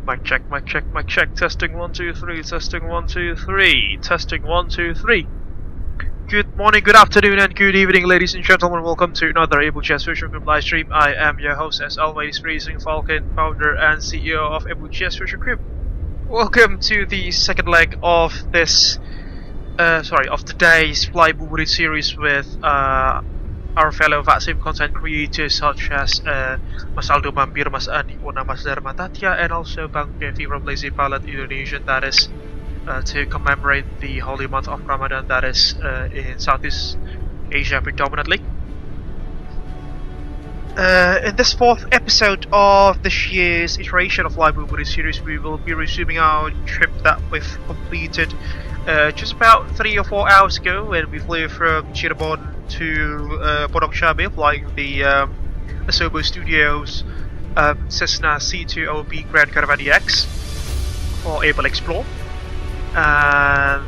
Mic check. Testing 1 2 3. Testing 1 2 3. Testing 1 2 3. Good morning, good afternoon, and good evening, ladies and gentlemen. Welcome to another Abel Jets Virtual Group live stream. I am your host, as always, Freezing Falcon, founder and CEO of Abel Jets Virtual Group. Welcome to the second leg of this, of today's FLYbuburit Series with our fellow VATSIM content creators such as Mas Aldo Mampir, Mas Andi Una, Mas Dharma Tatya, and also Bang Devi from Lazy Pilot Indonesia. That is to commemorate the holy month of Ramadan, that is in Southeast Asia predominantly. In this fourth episode of this year's iteration of FLYbuburit Series, we will be resuming our trip that we've completed just about 3 or 4 hours ago, when we flew from Cirebon to Pondok Cabe, flying the Asobo Studios Cessna C2OB Grand Caravan EX for Abel Xplore. And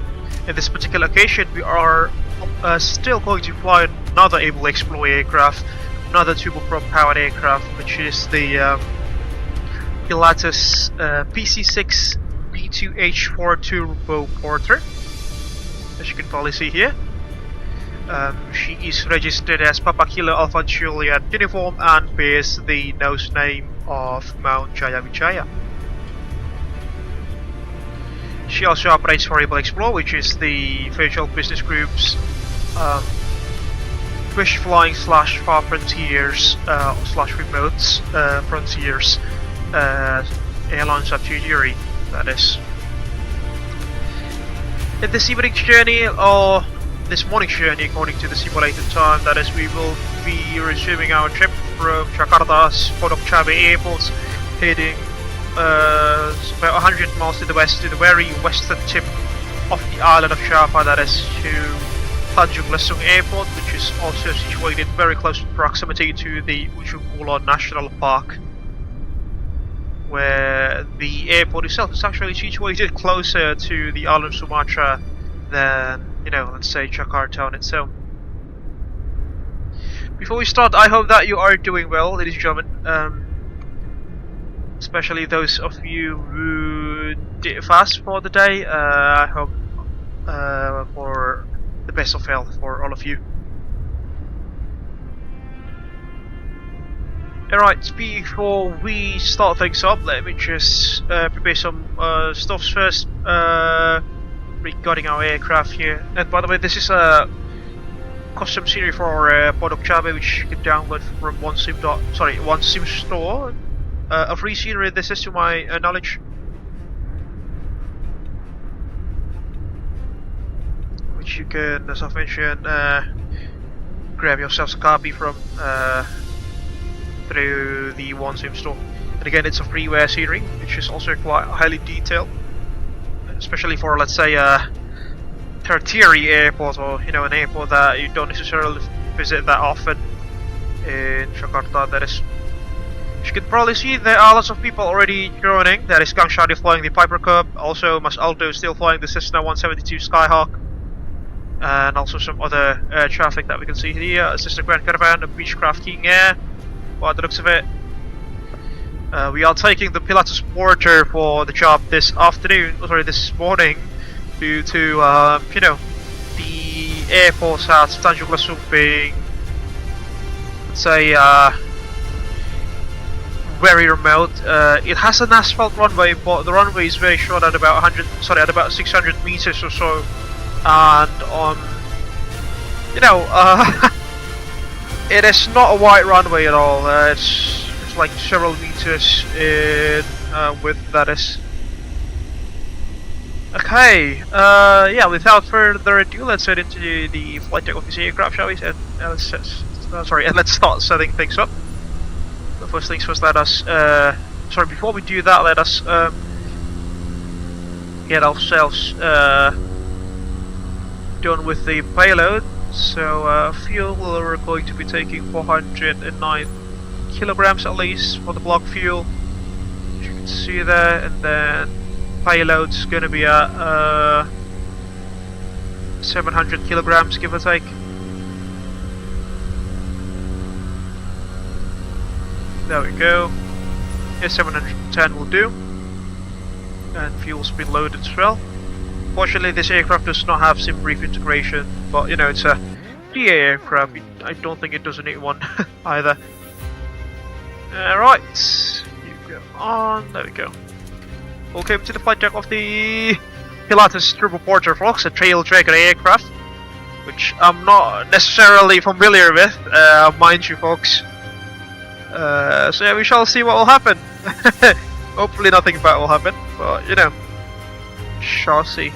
in this particular occasion, we are still going to fly another Abel Xplore aircraft, another turboprop powered aircraft, which is the Pilatus PC6 B2H4 Turbo Porter, as you can probably see here. She is registered as Papa Kilo Alpha Juliet uniform and bears the nose name of Mount Jayawijaya. She also operates for Abel Xplore, which is the virtual business group's wish flying / far frontiers / remote frontiers airline subsidiary, that is. In this evening's journey, or this morning's journey according to the simulated time, that is, we will be resuming our trip from Jakarta's Pondok Cabe Airport, heading about 100 miles to the west, to the very western tip of the island of Java, that is to Tanjung Lesung Airport, which is also situated very close proximity to the Ujung Kulon National Park, where the airport itself is actually situated closer to the island of Sumatra than, let's say Jakarta on its own. Before we start, I hope that you are doing well, ladies and gentlemen. Especially those of you who did fast for the day. I hope for the best of health for all of you. Alright, before we start things up, let me just prepare some stuffs first regarding our aircraft here. And by the way, this is a custom series for Pondok Cabe, which you can download from OneSim store. A free series, this is to my knowledge. Which you can, as I've mentioned, grab yourselves a copy from through the OneSim store. And again, it's a freeware series, which is also quite highly detailed, especially for, let's say, a tertiary airport, or an airport that you don't necessarily visit that often in Jakarta. That is, as you can probably see, there are lots of people already joining. There is Kang Shadi flying the Piper Cub, also Mas Aldo still flying the Cessna 172 Skyhawk, and also some other air traffic that we can see here. A sister Grand Caravan, a Beechcraft King Air, by the looks of it. We are taking the Pilatus Porter for the job this morning, due to the airports at Tanjung Lesung being, let's say, very remote. It has an asphalt runway, but the runway is very short, at about 600 meters or so, and it is not a wide runway at all. It's like several meters in width, that is. Okay, without further ado, let's head into the flight deck of this aircraft, shall we? And let's start setting things up. But first things first, let us, before we do that, let us get ourselves done with the payload. So fuel, we're going to be taking 409 kilograms at least for the block fuel, as you can see there, and then payload's going to be at 700 kilograms, give or take. There we go. Yeah, 710 will do. and fuel's been loaded as well. Fortunately, this aircraft does not have sim brief integration, but you know, it's a DA aircraft. I don't think it doesn't need one either. Alright, you go on, there we go. Okay, to the flight deck of the Pilatus Turboporter, folks, a tail dragger aircraft, which I'm not necessarily familiar with, mind you, folks. So yeah, we shall see what will happen. Hopefully nothing bad will happen, but you know, shall see.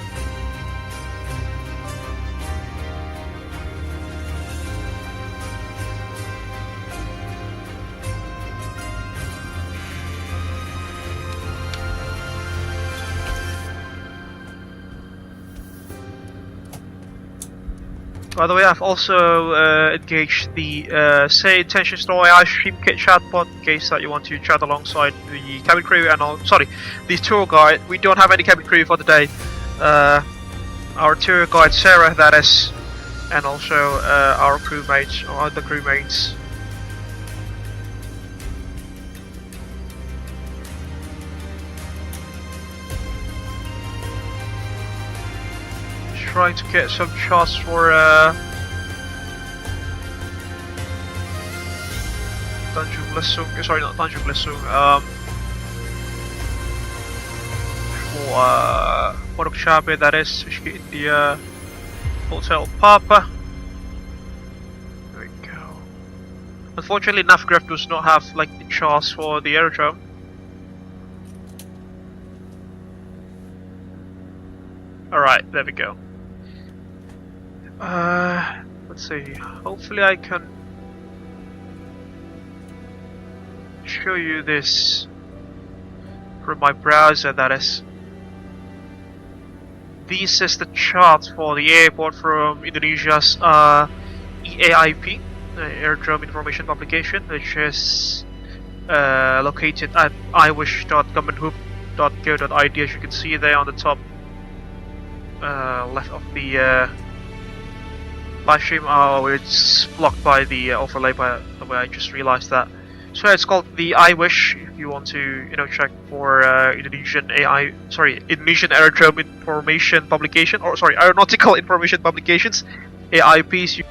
By the way, I've also engaged the say intention story Livestream kit chatbot in case that you want to chat alongside the cabin crew and the tour guide. We don't have any cabin crew for the day. Our tour guide Sarah, that is, and also our crewmates or other crewmates. Trying to get some shots for Tanjung Lesung, sorry, not Tanjung Lesung, for Pondok Cabe, that is, India Hotel Papa. There we go. Unfortunately, Navgraph does not have like the charts for the aerodrome. Alright, there we go. Let's see, hopefully I can show you this from my browser, that is. This is the chart for the airport from Indonesia's EAIP, Airdrome Information Publication, which is located at iwish.governmenthub.go.id, as you can see there on the top left of the live stream. Oh, it's blocked by the overlay, by the way, I just realized that. So it's called the iWish if you want to, you know, check for Indonesian Aerodrome Information Publication, or sorry, Aeronautical Information Publications, AIPs.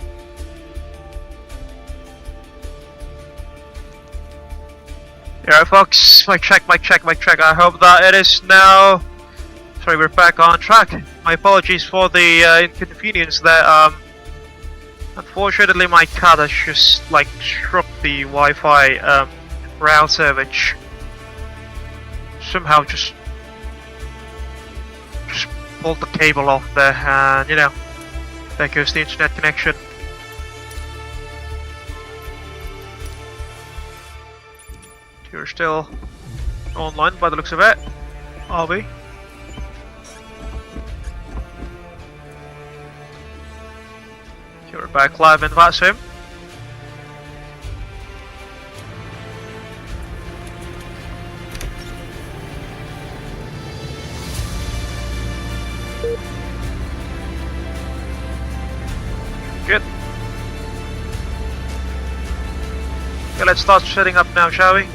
Alright folks, mic check. I hope that it is now. Sorry, we're back on track. My apologies for the inconvenience there. Unfortunately, my cat has just like struck the Wi-Fi router, which somehow just pulled the cable off there, and you know, there goes the internet connection. You're still online by the looks of it, are we? We're back live in VATSIM. Good. Okay, let's start setting up now, shall we?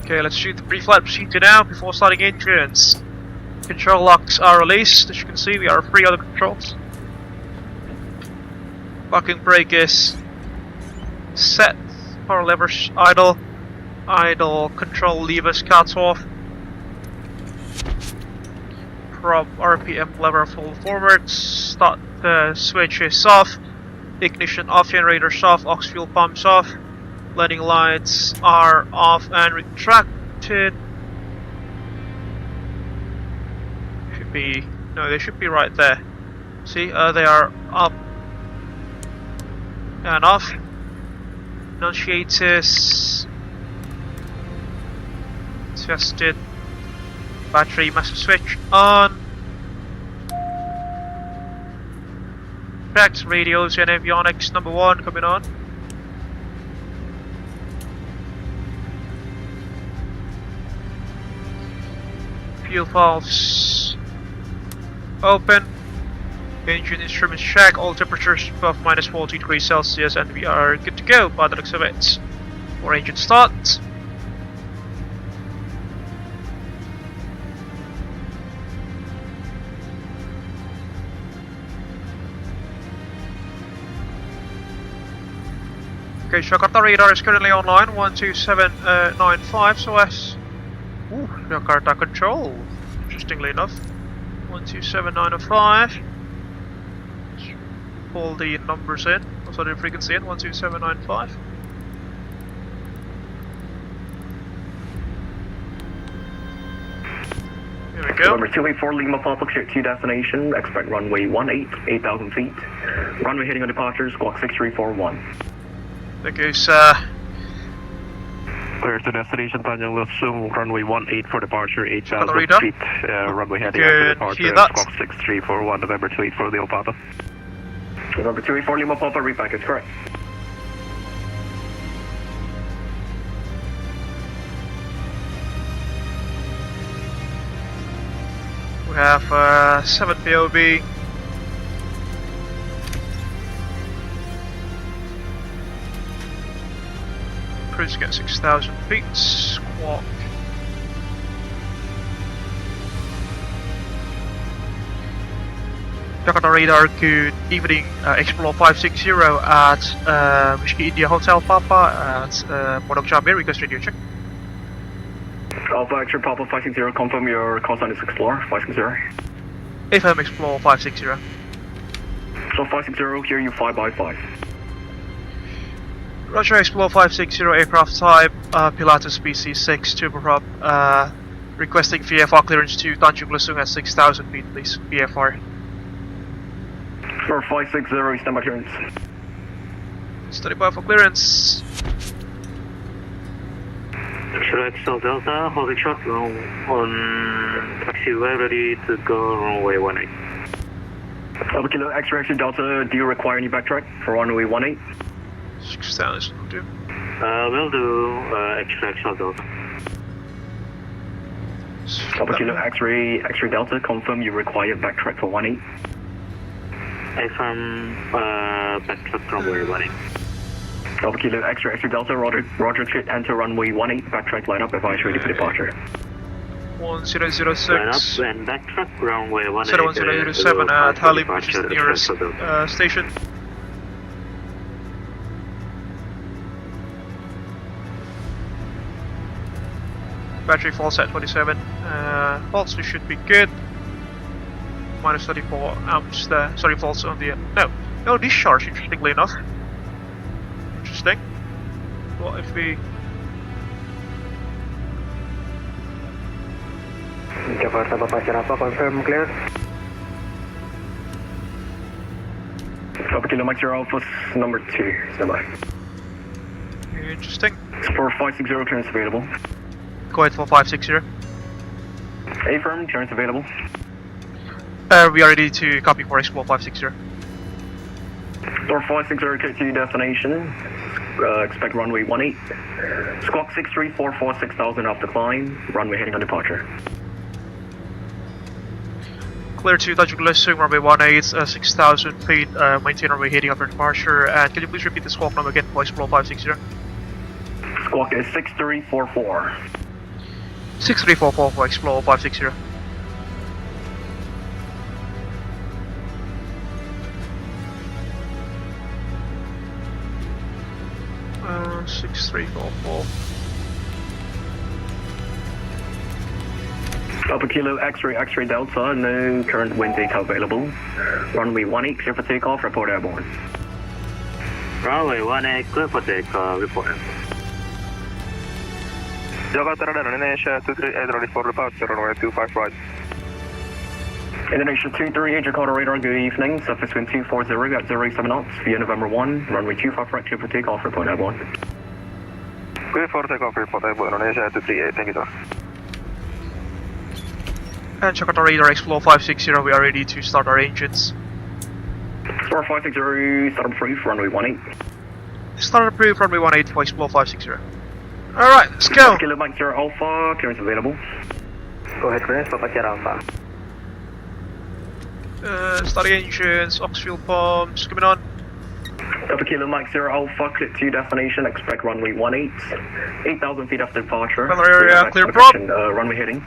Okay, let's shoot the pre-flight procedure now before starting engines. Control locks are released. As you can see, we are free of the controls. Parking brake is set. Power levers idle. Idle control levers cut off. Prop RPM lever full forward. Start switch is off. Ignition off. Generators off. Aux fuel pumps off. Landing lights are off and retracted. Should be, no, they should be right there. See, they are up and off. Annunciators tested. Battery master switch on. Correct, radios and avionics number 1 coming on. fuel valves open. Engine instruments check, all temperatures above minus 40 degrees Celsius, and we are good to go by the looks of it. For engine start. Okay, Jakarta radar is currently online, 12795, so as... Ooh, Jakarta control, interestingly enough. 12795. Pull the numbers in, also the frequency in, 12795. Here we go. Number 284 Lima Papa, clear to destination, expect runway 18, 8,000 feet. Runway heading on departure, squawk 6341. Okay, Clear to destination, Tanjung Lesung, runway 18 for departure, 8,000 feet. Runway heading after departure, squawk 6341, November 284 Lima Papa. November 284 Lima Papa, read back is correct. we have 7 POV. Cruising at 6,000 feet, squawk. Jakarta radar, good evening, Xplore 560 at Whiskey India Hotel Papa at Pondok Cabe, request radio check. Alpha X-ray Papa 560, confirm your call sign is Xplore 560. FM Xplore 560. So 560, here you 5x5. Roger, Xplore 560, aircraft type Pilatus PC6 turboprop, requesting VFR clearance to Tanjung Lesung at 6,000 feet, please. VFR. Sir 560, standby clearance. Study by for clearance. XL Delta, holding short on taxiway, ready to go runway 18. Alpha Kilo X-ray X-ray Delta, do you require any backtrack for runway 18? 6,000 will do. We'll do XL Delta. Alpha Kilo X-ray X-ray Delta, confirm you require backtrack for 18. Affirm backtrack runway 18. Alpha Kilo X-ray X-ray Delta, Roger cleared, enter runway 18, backtrack line up, advise ready for departure. 1006. Line up and backtrack runway 18. 1007 at Halim, which is the nearest station. Battery false at 27. False should be good. Minus 34 amps there. Sorry, false on the no discharge, interestingly enough. Interesting. What if we Jakarta Bapak Cerapa, confirm clear. Alpha Kilo Mike Zero Alpha number 2, standby. interesting. For 560, clearance available. Go ahead for 560. Affirm, clearance available. We are ready to copy for Xplore 560. Door 560, clear to destination. Expect runway 18. Squawk 6344, 6,000 off the climb. Runway heading on departure. Clear to Tanjung Lesung, runway 18, 6,000 feet. Maintain runway heading after departure. And can you please repeat the squawk number again for Xplore 560? Squawk is 6344. 6344 for Xplore 560. Uh, 6344. Alpha Kilo X-ray X-ray Delta, no current wind data available. Runway 18, clear for takeoff, report airborne. Runway 18, clear for takeoff, report airborne. Jakarta Radar Indonesia 238 ready for departure, runway 25 right. Indonesia 238, Jakarta Radar, good evening. Surface wind 240 at 07 knots via November 1, runway 25 right, clear for takeoff, report airborne. Clear for takeoff, report airborne, Indonesia 238, thank you sir. And Jakarta Radar Xplore 560, we are ready to start our engines. Star 560, start approved, runway 18. Start approved, runway 18 for Xplore 560. Alright, let's go! Kilo Mike Zero Alpha, clearance available. Go ahead, clearance, Papa Sierra Alpha. Starting engines, ox fuel pumps, coming on. Papa Kilo Mike 0 Alpha, clear to destination, expect runway 18, 8,000 feet after departure. Weather area, clear prop. Runway heading.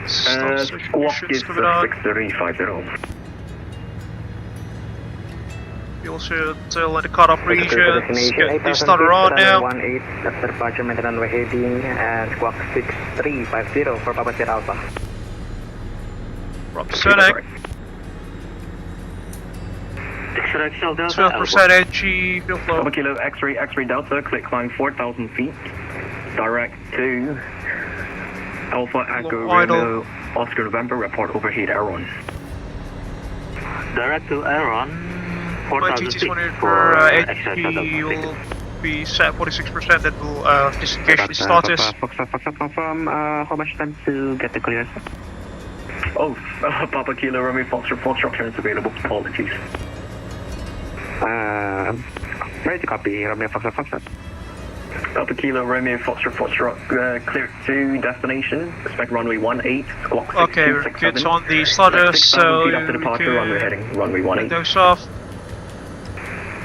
Squawk is 6350. We also still in the cutoff regions, get this started on now. 18 after departure, maintain runway heading, and squawk 6350 for Papa Sierra Alpha. Rob Sonic. 12% NG, fuel flow. Papa Kilo X-ray Delta, click climb 4,000 feet. Direct to Alpha Echo Romeo Oscar November, report overheat Aeron. Direct to Aeron. 4,000 feet for NG will be set 46%, then we'll disengage the status. How much time to get the clearance? Oh, Papa Kilo Romeo Foxtrot turns available, apologies. Ready to copy, Romeo Foxtrot. Papa Kilo Romeo Foxtrot clear to destination, expect runway 18, squawk 6267. Okay, we're good on the status, so after departure, runway heading, runway 18. Those off.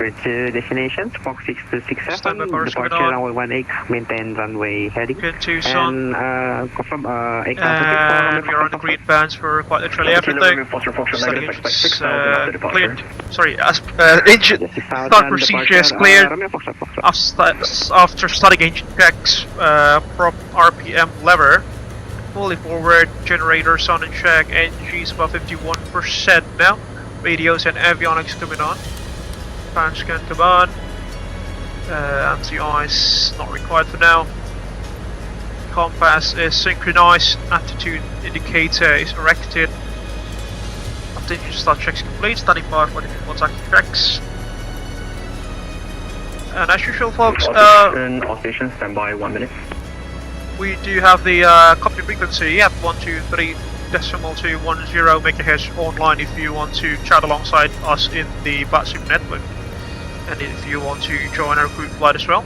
To destination, squawk 6267, departure runway 18, maintain runway heading. Good Tucson. And confirm 8,000 feet. And we're on the green bands for quite literally everything. Starting engines cleared. Sorry, engine start procedures cleared. After starting engine checks, prop RPM lever. Fully forward, generators on in check, NG's about 51% now. Radios and avionics coming on. Pan scan come on. Anti-ice not required for now. Compass is synchronized. Attitude indicator is erected. After engine start checks complete, standing by for the contact checks. And as usual, folks, all stations stand by 1 minute. We do have the company frequency at 123.210 MHz online if you want to chat alongside us in the VATSIM network. And if you want to join our group flight as well,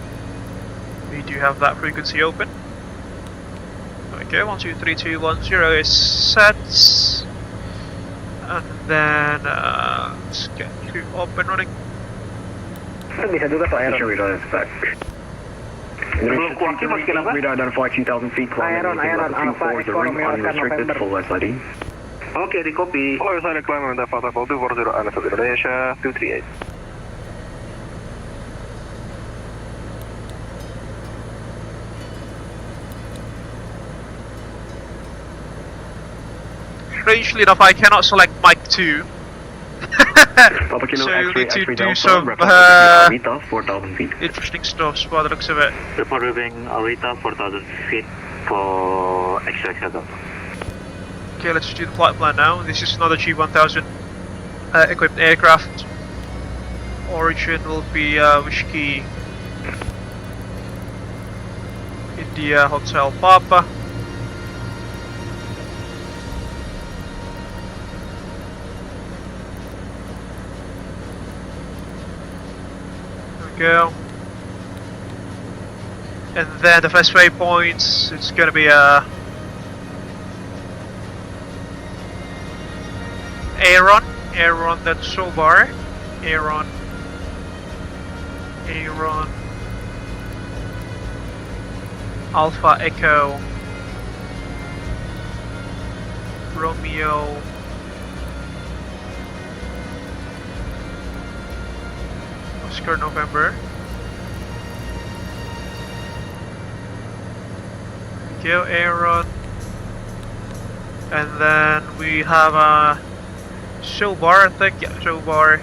we do have that frequency open. Okay, 123210 is set. And then let's get you up and running. Bisa juga tuh Aeron. Sebelum kuaki mau skill apa? We identify 2,000 feet climbing. Aeron Alpha Echo Romeo Oscar November. Full SID. Oke, di copy. Oh, saya climb on the Pata 240 Anas Indonesia 238. Strangely enough, I cannot select mic 2. So you need to do some interesting stuff by the looks of it. Report moving Arita 4,000 feet for extra Delta. Okay, let's do the flight plan now. This is another G1000 equipped aircraft. Origin will be Whiskey India Hotel Papa. Go. And then the first waypoints, it's gonna be Aeron, that's Sobar, Aeron, Alpha Echo, Romeo, Oscar November. Go Aeron. And then we have a Sobar, I think. Yeah, Sobar.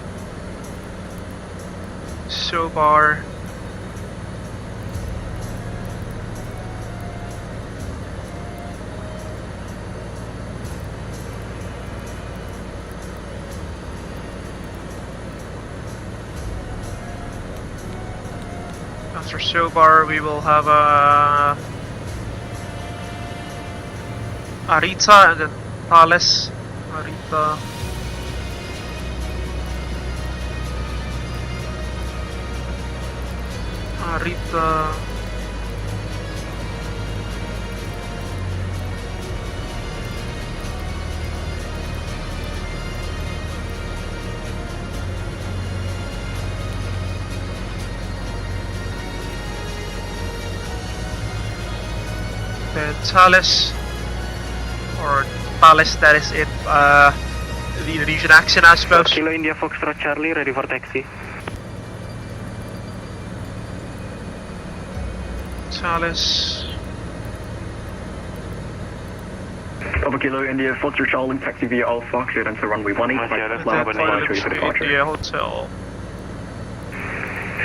After Sobar, we will have a Arita and then Thales. Arita. Thales, or Thales, that is in the Indonesian accent, I suppose. Kilo India Foxtrot Charlie, ready for taxi. Thales. Over Kilo India Foxtrot Charlie, taxi via Alpha, cleared into runway 18, for departure. India Hotel.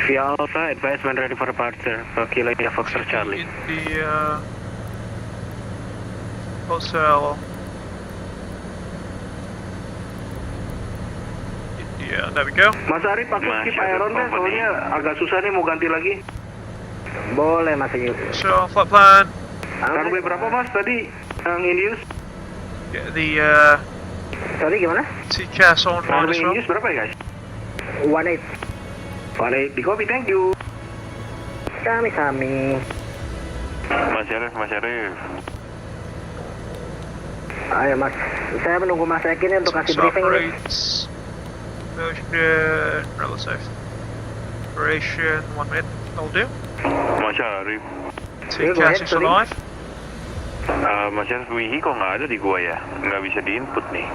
Via Alpha, advisement ready for departure for Kilo India Foxtrot Charlie. India Hotel. India, there we go. Mas Arif, aku skip Iron deh, soalnya agak susah nih mau ganti lagi. Boleh Mas Yus. So, flight plan. Runway berapa Mas tadi yang in use? Yeah, the Sorry gimana? TCAS on line Runway as in well. use berapa ya guys? 18. 18, di copy, thank you. Kami. Mas Arif. Ayo Mas, saya menunggu Mas Eki nih untuk kasih briefing ini. Operates. Motion, relative. Operation, 1 minute, will do. Mas Arif. TCAS is alive. Mas Arif, WIHI kok nggak ada di gua ya? Nggak bisa di-input nih.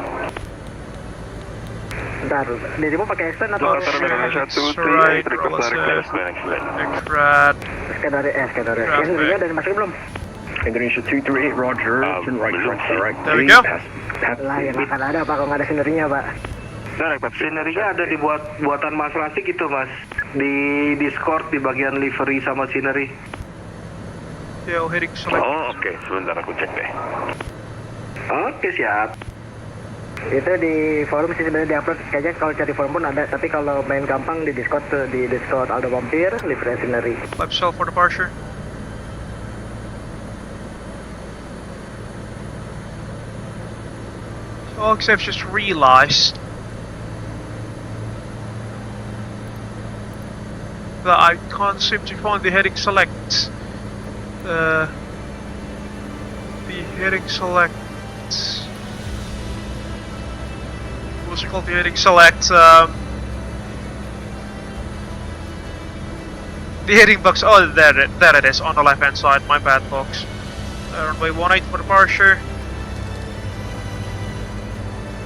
Bentar, dirimu pakai extend atau? Right, relative. Extract. Skenario. Skenario dari masuk belum? Indonesia 238, Roger, and right track direct. There we go. Lah yang akan ada Pak kalau nggak ada skenerinya Pak. Scenerinya ada buatan Mas Rasik itu Mas. Di Discord di bagian livery sama scenery. Still hitting select. Oh oke, sebentar aku cek deh. Oke siap. Itu di forum sih sebenarnya diupload, kayaknya kalau cari forum pun ada, tapi kalau main gampang di Discord tuh, di Discord Aldo Vampir, livery scenery. Left cell for departure. Oh, I've just realized that I can't seem to find the heading select. The heading select. What's it called? The heading select. The heading box. Oh, there it is on the left hand side. My bad, folks. Runway 18 for departure.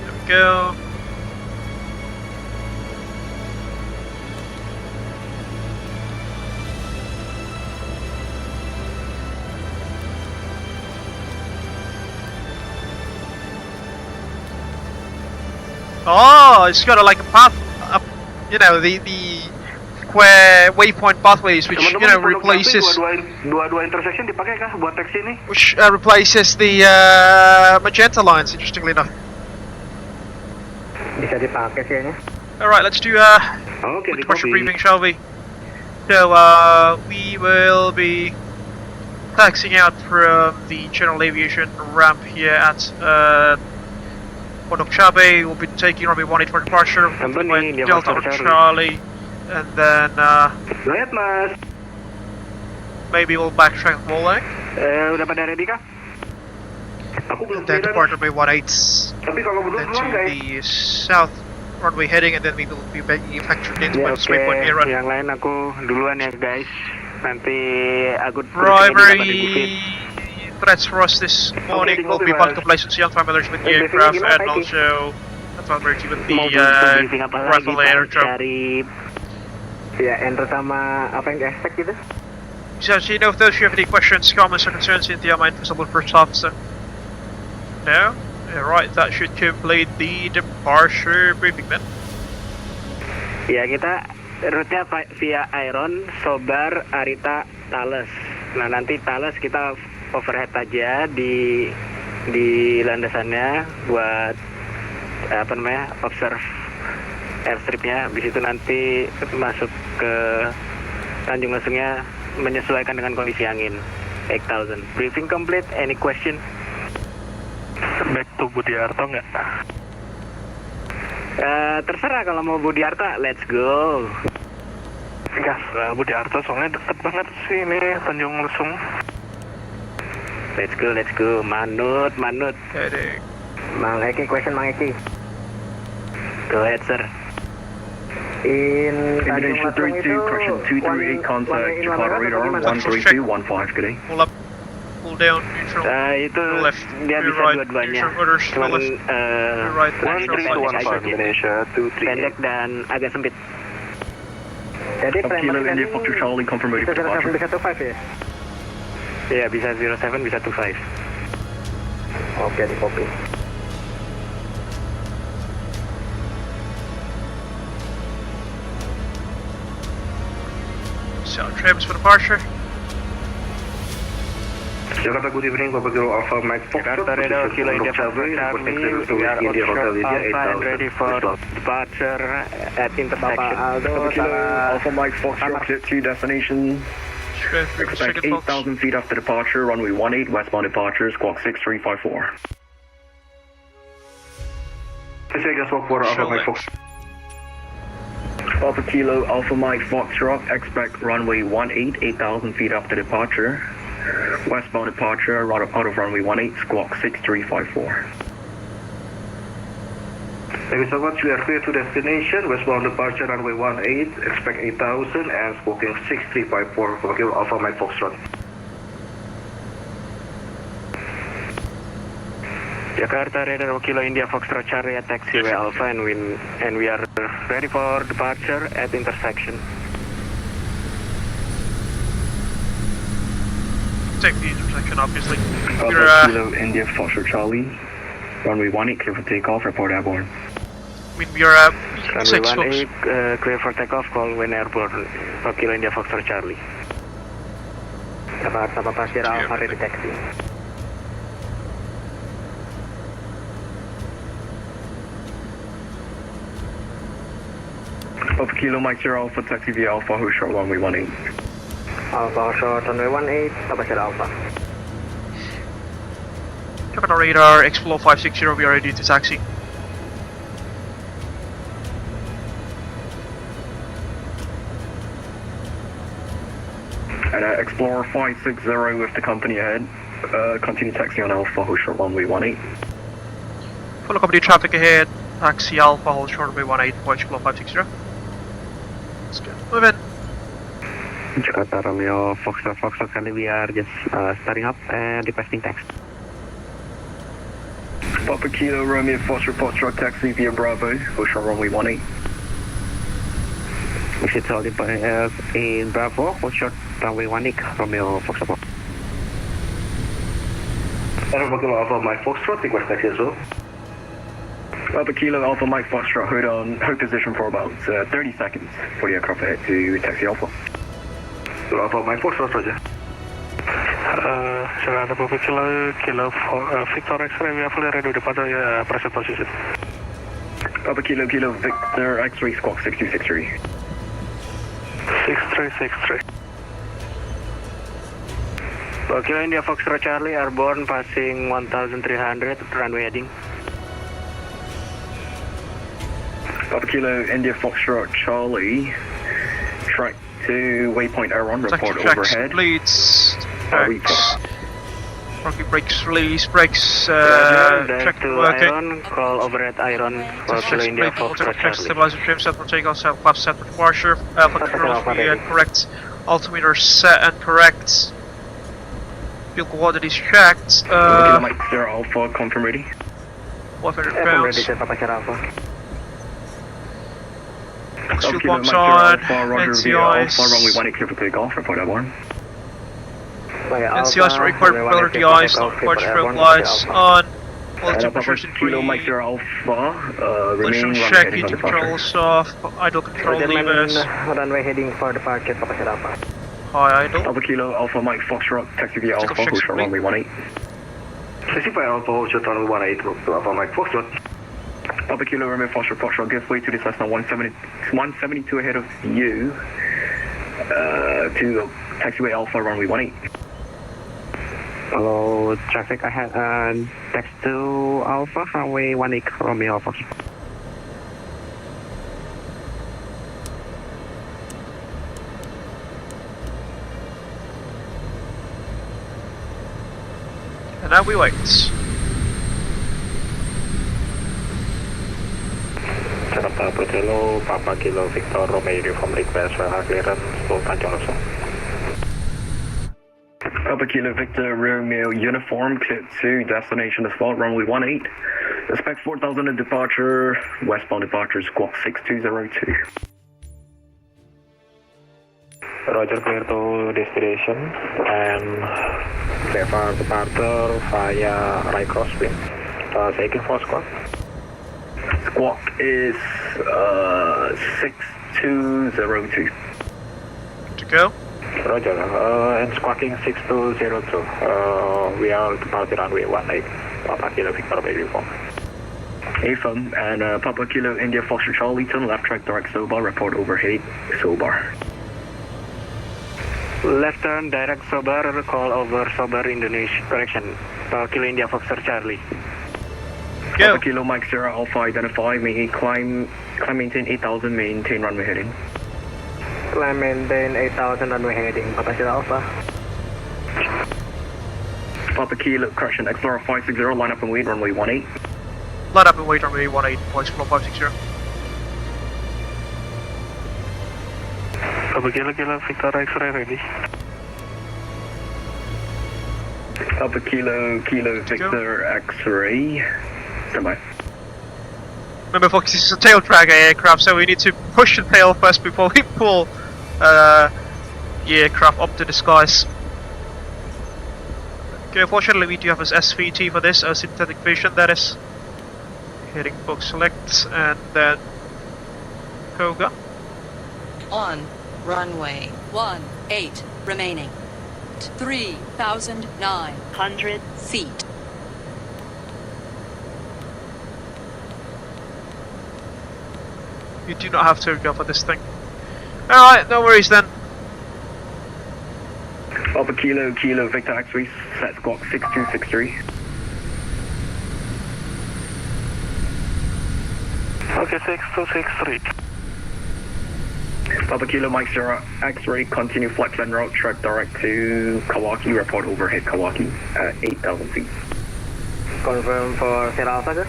There we go. Oh, it's got like a path up, you know, the square waypoint pathways, which you know replaces Dua intersection dipakai kah buat taxi ini? which replaces the magenta lines. Interestingly enough. Bisa dipakai sih ya. All right, let's do Oke, di departure copy. briefing, shall we? So we will be taxiing out from the general aviation ramp here at Pondok Cabe. We'll be taking runway 18 for departure with Delta or Charlie, and then Lihat Mas. maybe we'll backtrack Molek, Udah pada ready kah? Aku belum and then depart runway 18, Tapi kalau then berdua to guys. the south runway heading, and then we will be factored into Ya, the waypoint era. yang lain aku duluan ya guys. Nanti aku Primary threats for us this morning will be multiple license young familiars with the aircraft, and also familiarity with the rifle airdrop. Ya, enter sama apa yang di-expect gitu? So you know if those you have any questions, comments, or concerns, Cynthia, my invisible first officer. No? Right, that should complete the departure briefing then. Ya, kita rute-nya via Iron, Sobar, Arita, Thales. Nah, nanti Thales kita overhead aja di landasannya buat apa namanya, observe airstripnya. Habis itu nanti masuk ke Tanjung Lesungnya menyesuaikan dengan kondisi angin. 8000. Briefing complete. Any question? Back to Budiarto nggak? Terserah kalau mau Budiarta, let's go. Gas lah Budiarto, soalnya deket banget sih ini Tanjung Lesung. Let's go. Manut. Heading. Mang Eki, question Mang Eki. Go ahead, sir. In Tanjung Indonesia Lesung 32, correction 238, contact Jakarta radar 13215, good day. Pull up pull down, neutral, Itu left, dia to bisa right, dua-duanya. neutral, orders, to Cuman left, to right, neutral, 1315 Indonesia 238. Pendek dan agak sempit. Jadi Papa Kilo India Foxtrot Charlie, confirm ready for departure. bisa 25 ya? Iya, bisa 07, bisa 25. Oke, di copy. Sound trims for departure. Jakarta, good evening, Papa Kilo Alpha Mike Foxtrot. Jakarta, Radar Kilo India Foxtrot Charlie, we are on Alpha and ready for departure at intersection. Papa Kilo Alpha Mike Foxtrot, jet to destination. Expect Check it, folks. 8,000 feet after departure, runway 18, westbound departure, squawk 6354. Alpha Mike Fox. Papa Kilo Alpha Mike Foxtrot, expect runway 18, 8,000 feet after departure. Westbound departure, out of runway 18, squawk 6354. Thank you so much. We are clear to destination. Westbound departure, runway 18, expect 8,000 and squawking 6354 for Kilo Alpha Mike Foxtrot. Jakarta, Radar Kilo India Foxtrot Charlie at taxiway Alpha and we are ready for departure at intersection. Take the intersection, obviously. Papa Kilo India Foxtrot Charlie, runway 18, clear for takeoff, report airborne. I mean, we are Runway 6, folks. 18, clear for takeoff, call when airborne, Papa Kilo India Foxtrot Charlie. Jakarta, Papa Sierra Alpha, ready taxi. Papa Kilo Mike Sierra Alpha, taxi via Alpha, who short runway 18. Alpha short runway 18, Papa Sierra Alpha. Jakarta Radar, Xplore 560, we are ready to taxi. And Explorer 560 with the company ahead. Continue taxi on Alpha, who short runway 18. Follow company traffic ahead, taxi Alpha, hold short runway 18, Xplore 560. Let's go. Move in. Jakarta Romeo Foxtrot Charlie, we are just starting up and requesting taxi. Papa Kilo Romeo Foxtrot taxi via Bravo, who short runway 18. We should hold in Bravo, hold short runway 18, Romeo Foxtrot. Papa Kilo Alpha Mike Foxtrot, request taxi as well. Papa Kilo Alpha Mike Foxtrot, hold position for about 30 seconds for the aircraft ahead to taxi Alpha. Kilo Alpha Mike Foxtrot, roger. Jakarta Papa Kilo Victor X-ray, we are fully ready to depart present position. Papa Kilo Victor X-ray squawk 6263. 6363. Papa Kilo India Foxtrot Charlie, airborne passing 1300, runway heading. Papa Kilo India Foxtrot Charlie, track to waypoint Aeron, report overhead. Completes. Report. Working brakes, release brakes, Track check to working. Iron, call overhead Iron, Papa Kilo India Foxtrot Check Charlie. stabilizer trim set for takeoff, set flaps set for departure, Alpha controls and correct, altimeter set and correct. Fuel quantity is checked, Kilo Mike Sierra Alpha, confirm ready. 100 Ready pounds, to Papa Sierra Alpha. fuel Kilo pumps Mike Sierra on, Alpha, roger via Alpha, runway NCIs, 18, clear for takeoff, report airborne. NCIs required propeller DIs, not required strobe lights on, all And temperatures in Kilo Mike 3, Sierra Alpha, remain collision runway check, heading on engine departure. controls off, idle control levers, Runway heading for departure, Papa Sierra Alpha. high idle. Papa Kilo Alpha Mike Foxtrot, taxi via Check Alpha, of who checks short complete. runway 18. Taxi by Alpha, hold short runway 18, Kilo Alpha Mike Foxtrot. Papa Kilo Romeo Foxtrot, give way to the Cessna 172 ahead of you, to taxiway Alpha, runway 18. Hello, traffic ahead, text to Alpha, runway 18, Romeo Foxtrot. And now we wait. Jakarta Brutelo, Papa Kilo Victor Romeo Uniform request for clearance to Tanjung Lesung. Papa Kilo Victor Romeo uniform, cleared to destination spot, runway 18. Expect 4,000 at departure, westbound departure, squawk 6202. Roger, clear to destination and clear for departure via right crosswind. Taking for squawk. Squawk is 6202. To go. Roger, and squawking 6202. We are departing runway 18. Papa Kilo Victor uniform. AFM and Papa Kilo India Foxtrot Charlie, turn left track direct Sobar, report overhead Sobar. Left turn direct Sobar, call over Sobar Indonesia, correction, Kilo India Foxtrot Charlie. Go. Papa Kilo Mike Sierra Alpha identify, may climb maintain 8000, maintain runway heading. Climb maintain 8000 runway heading, Papa Sierra Alpha. Papa Kilo, correction, Xplore 560, line up and wait, runway 18. Line up and wait runway 18, points flow 560. Papa Kilo Victor X-ray ready. Papa Kilo Victor X-ray. Standby. Remember, folks, this is a tail drag aircraft, so we need to push the tail first before we pull the aircraft up to the skies. Okay, fortunately we do have an SVT for this, synthetic vision, that is. Heading book select, and then Koga. On runway 18 remaining. 3,900 feet. You do not have to go for this thing. Alright, no worries then. Papa Kilo Victor X-ray, set squawk 6263. Okay, 6263. Papa Kilo Mike Sierra X-ray, continue flight plan route, track direct to Kawaki, report overhead Kawaki at 8,000 feet. Confirm for Sierra Alpha, sir.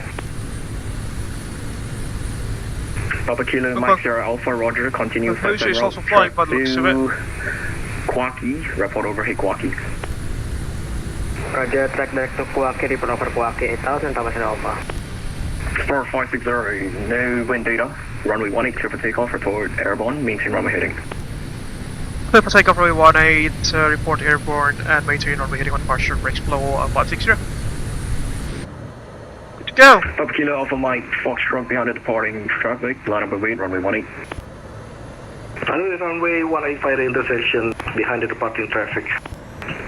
Papa Kilo Mike Sierra Alpha, roger, continue flight plan route, track to Kawaki, report overhead Kawaki. Roger, track direct to Kawaki, report over Kawaki 8000, Papa Sierra Alpha. Star 560, no wind data. Runway 18, clear for takeoff, report airborne, maintain runway heading. Clear for takeoff, runway 18, report airborne, and maintain runway heading on departure, brakes below 560. Good to go! Papa Kilo Alpha Mike, Foxtrot behind the departing traffic, line up and wait, runway 18. Runway 18 fire intersection behind the departing traffic.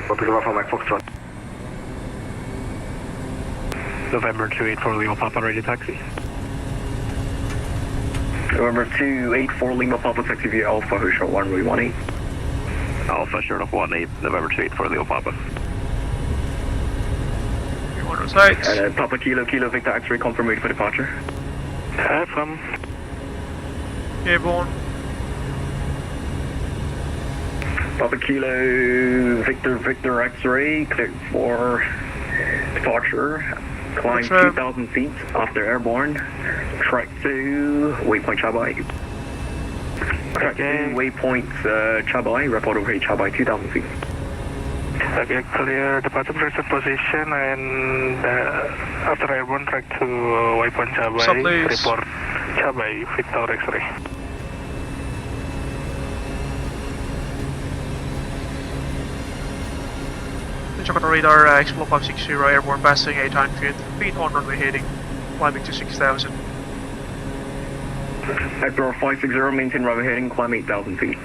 Papa Kilo Alpha Mike Foxtrot. November 284 Lima Papa ready taxi. November 284 Lima Papa taxi via Alpha, who short runway 18. Alpha short of 18, November 284 Lima Papa. And Papa Kilo Victor X-ray confirmed for departure. FM. Airborne. Papa Kilo Victor X-ray, cleared for departure. Climb 2,000 feet after airborne. Track to waypoint Chabai. Track to waypoint Chabai. Report over Chabai 2,000 feet. Okay, clear departure present position and after airborne track to waypoint Chabai. Report Chabai Victor X-ray. Jakarta radar, Xplore 560, airborne passing 800 feet on runway heading, climbing to 6,000. Xplore 560, maintain runway heading, climb 8,000 feet.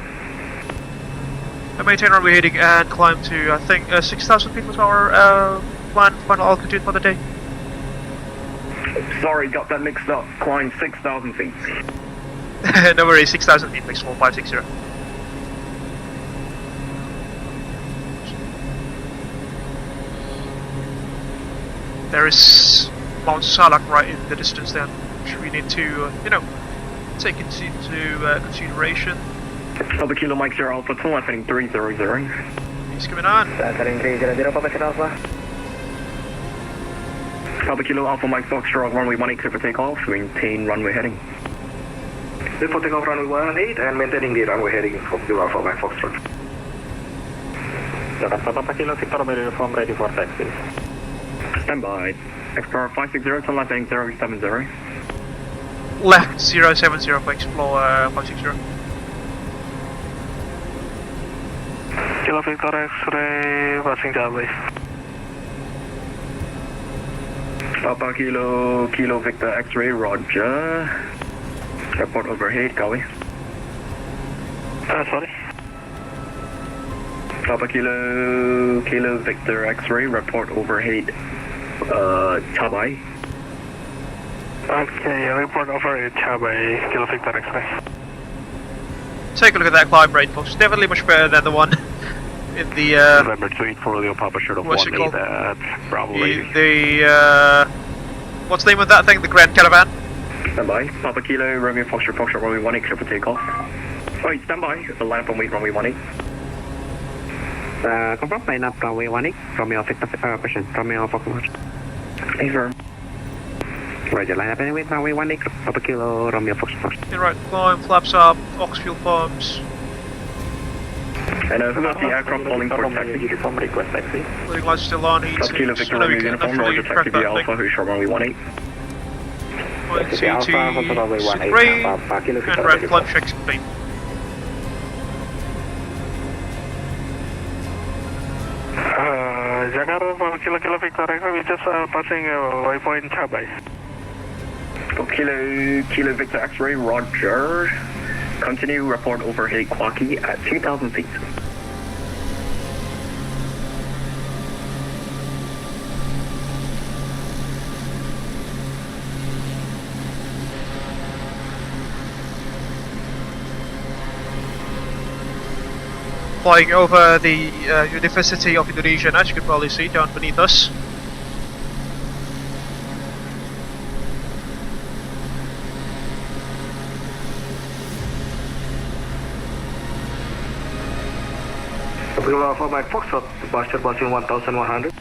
Maintain runway heading and climb to, I think, 6,000 feet was our planned final altitude for the day. Sorry, got that mixed up. Climb 6,000 feet. No worries, 6,000 feet, Xplore 560. There is Mount Salak right in the distance then, which we need to, take into consideration. Papa Kilo Mike Sierra Alpha, turn left heading 300. He's coming on. Heading 300, Papa Sierra Alpha. Papa Kilo Alpha Mike Foxtrot, runway 18, clear for takeoff, maintain runway heading. Clear for takeoff runway 18 and maintaining the runway heading for Kilo Alpha Mike Foxtrot. Jakarta, Papa Kilo Victor, uniform ready for taxi. Stand by. Xplore 560, turn left heading 070. Left 070 for Xplore 560. Kilo Victor X-ray, passing Cabe. Papa Kilo Victor X-ray, roger. Airport overhead, Cabe. Sorry. Papa Kilo Victor X-ray, report overhead, Cabe. Okay, report overhead, Cabe, Kilo Victor X-ray. Take a look at that climb rate, folks. Definitely much better than the one in the November 28 for the Papa Short of what's it 18, called? that's probably... What's the name of that thing? The Grand Caravan? Stand by. Papa Kilo, Romeo Foxtrot, runway 18, clear for takeoff. Wait, stand by. Line up and wait, runway 18. Confirm line up runway 18, Romeo Victor patient, Romeo Foxtrot. Affirm. Roger, line up and wait, runway 18, Papa Kilo, Romeo Foxtrot. In right, climb, flaps up, ox fuel pumps. And about the aircraft calling for taxi. Uniform request taxi. Landing lights still on, he's Papa Kilo Victor Romeo uniform, roger, taxi via Alpha, who's short runway 18. Taxi Alpha, hotel runway 18, Papa Kilo and Victor red ready climb for checks complete. Jakarta, Papa Kilo Victor X-ray, we just passing waypoint Cabe. Kilo Victor X-ray, roger. Continue, report overhead Kwaki at 2,000 feet. Flying over the University of Indonesia, as you can probably see down beneath us. Kilo Alpha Mike Foxtrot, departure passing 1100.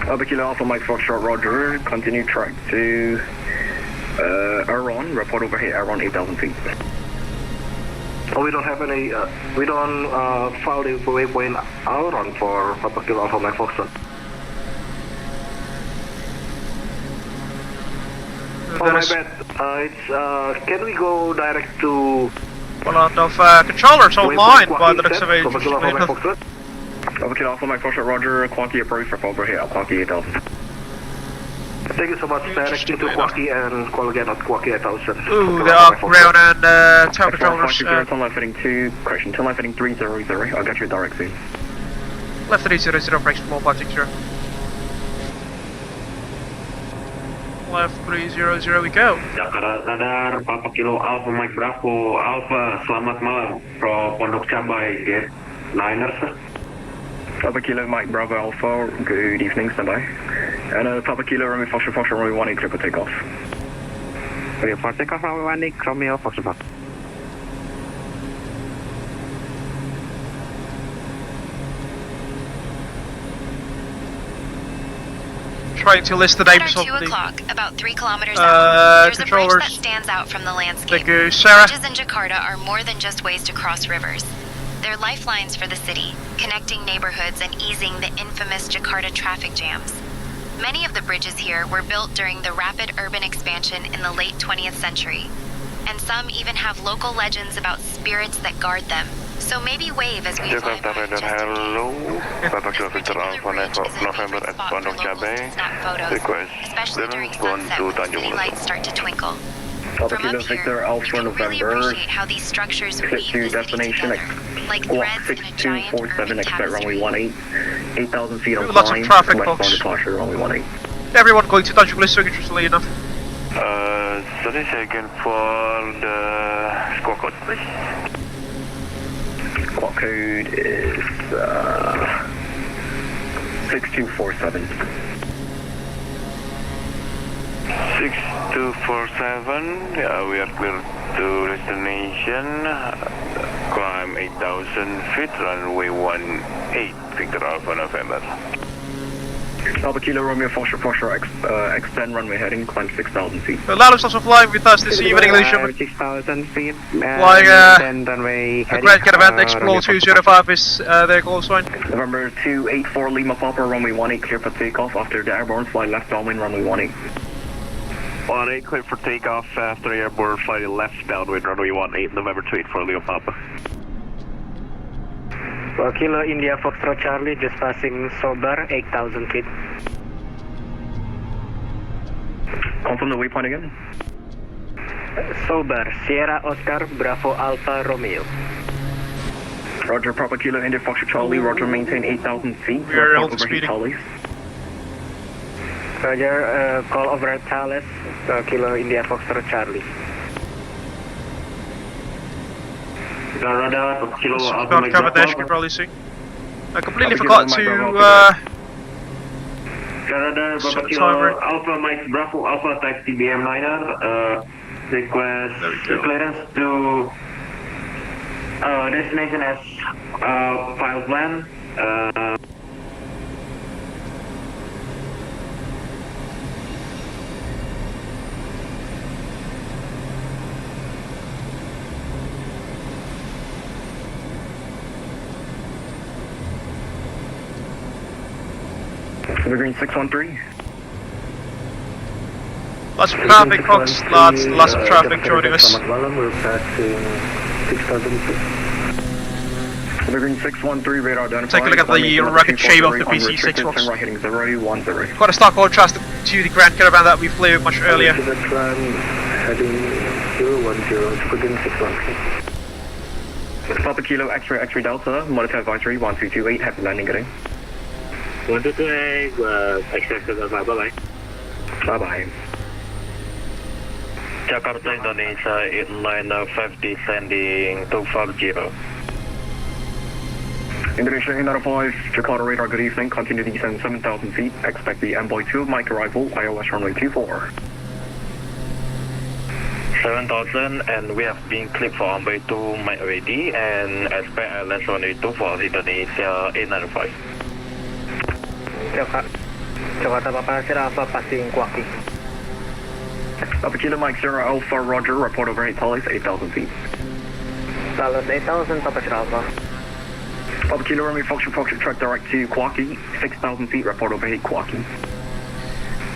Papa Kilo Alpha Mike Foxtrot, roger. Continue track to Aron, report overhead Aron 8,000 feet. Oh, we don't have any, we don't file the waypoint Aron for Papa Kilo Alpha Mike Foxtrot. Oh, my bad. Can we go direct to... A lot of controllers online by the looks of it. Papa Kilo Alpha Mike Foxtrot, roger. Kwaki approach for overhead Kwaki 8,000. Thank you so much. Directing to Kwaki and call again at Kwaki 8000. Ooh, there are ground and tower controllers. Turn left heading 2, correction, turn left heading 300. I'll get you a direct soon. Left 300 for Xplore 560. Left 300 we go. Jakarta Radar, Papa Kilo Alpha Mike Bravo, Alpha, Selamat malam, pro Pondok Cabe, get liner, sir. Papa Kilo Mike Bravo Alpha, good evening, stand by. And Papa Kilo Romeo Foxtrot, runway 18, clear for takeoff. Clear for takeoff, runway 18, Romeo Foxtrot. Trying to list the names of 2 the o'clock, about 3 kilometers out. There's a bridge controllers. that stands out from the landscape. Thank you, Sarah. Bridges in Jakarta are more than just ways to cross rivers. They're lifelines for the city, connecting neighborhoods and easing the infamous Jakarta traffic jams. Many of the bridges here were built during the rapid urban expansion in the late 20th century. And some even have local legends about spirits that guard them. So maybe wave as we fly by just in case. Hello, Papa Kilo This Victor particular Alpha bridge is a November favorite at spot Pondok for locals Cabe. to snap photos, Request especially during gone sunset to when Tanjung city Lesung. lights start to twinkle. Papa From Kilo up here, Victor you Alpha can really November, appreciate how these structures hit weave to the city destination, together, like Squawk threads in a giant 6247, urban expect runway tapestry. 18, 8,000 feet on Lots of climb, traffic, westbound folks. departure, runway 18. Everyone going to Tanjung Lesung, interestingly enough. Sorry, second for the squawk code, please. Squawk code is 6247. 6247, yeah, we are clear to destination, climb 8,000 feet, runway 18, Victor Alpha November. Alpha Kilo Romeo Foxtrot, extend runway heading, climb 6,000 feet. Pilatus also flying with us this evening, ladies and gentlemen. 6,000 feet. Flying runway the Grand Caravan Xplore 205 is their call sign. November 284 Lima Papa, runway 18, clear for takeoff. After the airborne, fly left downwind, runway 18. 18, clear for takeoff. After airborne, fly left downwind, runway 18, November 284 Lima Papa. Kilo India Foxtrot Charlie, just passing Sober, 8,000 feet. Confirm the waypoint again. Sober, Sierra Oscar, Bravo Alpha Romeo. Roger, Papa Kilo India Foxtrot Charlie, Roger, maintain 8,000 feet. We are also speeding. Roger, call over Thales, Kilo India Foxtrot Charlie. Pondok Cabe, you can probably see. I completely forgot to set the timer. Alpha Mike Bravo Alpha type TBM liner. Request clearance to destination as file plan. Green 613. Lots of traffic, folks. Lots of traffic joining us. We're passing 6,000 feet. Green 613, radar identified. Take a look at the rugged shape of the PC-6 folks. Right heading 010. Quite a stock contrast to the Grand Caravan that we flew much earlier. Heading 010, within 613. Papa Kilo X-ray Delta, modified advisory 1228, happy landing getting. 128, accepted, bye-bye. Bye-bye. Jakarta, Indonesia, airline 5 descending 250. Indonesia 805, Jakarta radar, good evening. Continue to descend 7,000 feet. Expect the Envoy 2 Mike arrival, iOS runway 24. 7,000, and we have been cleared for Envoy 2 Mike already, and expect airlines runway 2 for Indonesia 895. Jakarta Papa Sierra Alpha passing Kuaki. Papa Kilo Mike Sierra Alpha, Roger, report overhead Thales 8,000 feet. Thales 8,000, Papa Sierra Alpha. Papa Kilo Romeo Foxtrot track direct to Kuaki, 6,000 feet, report overhead Kuaki.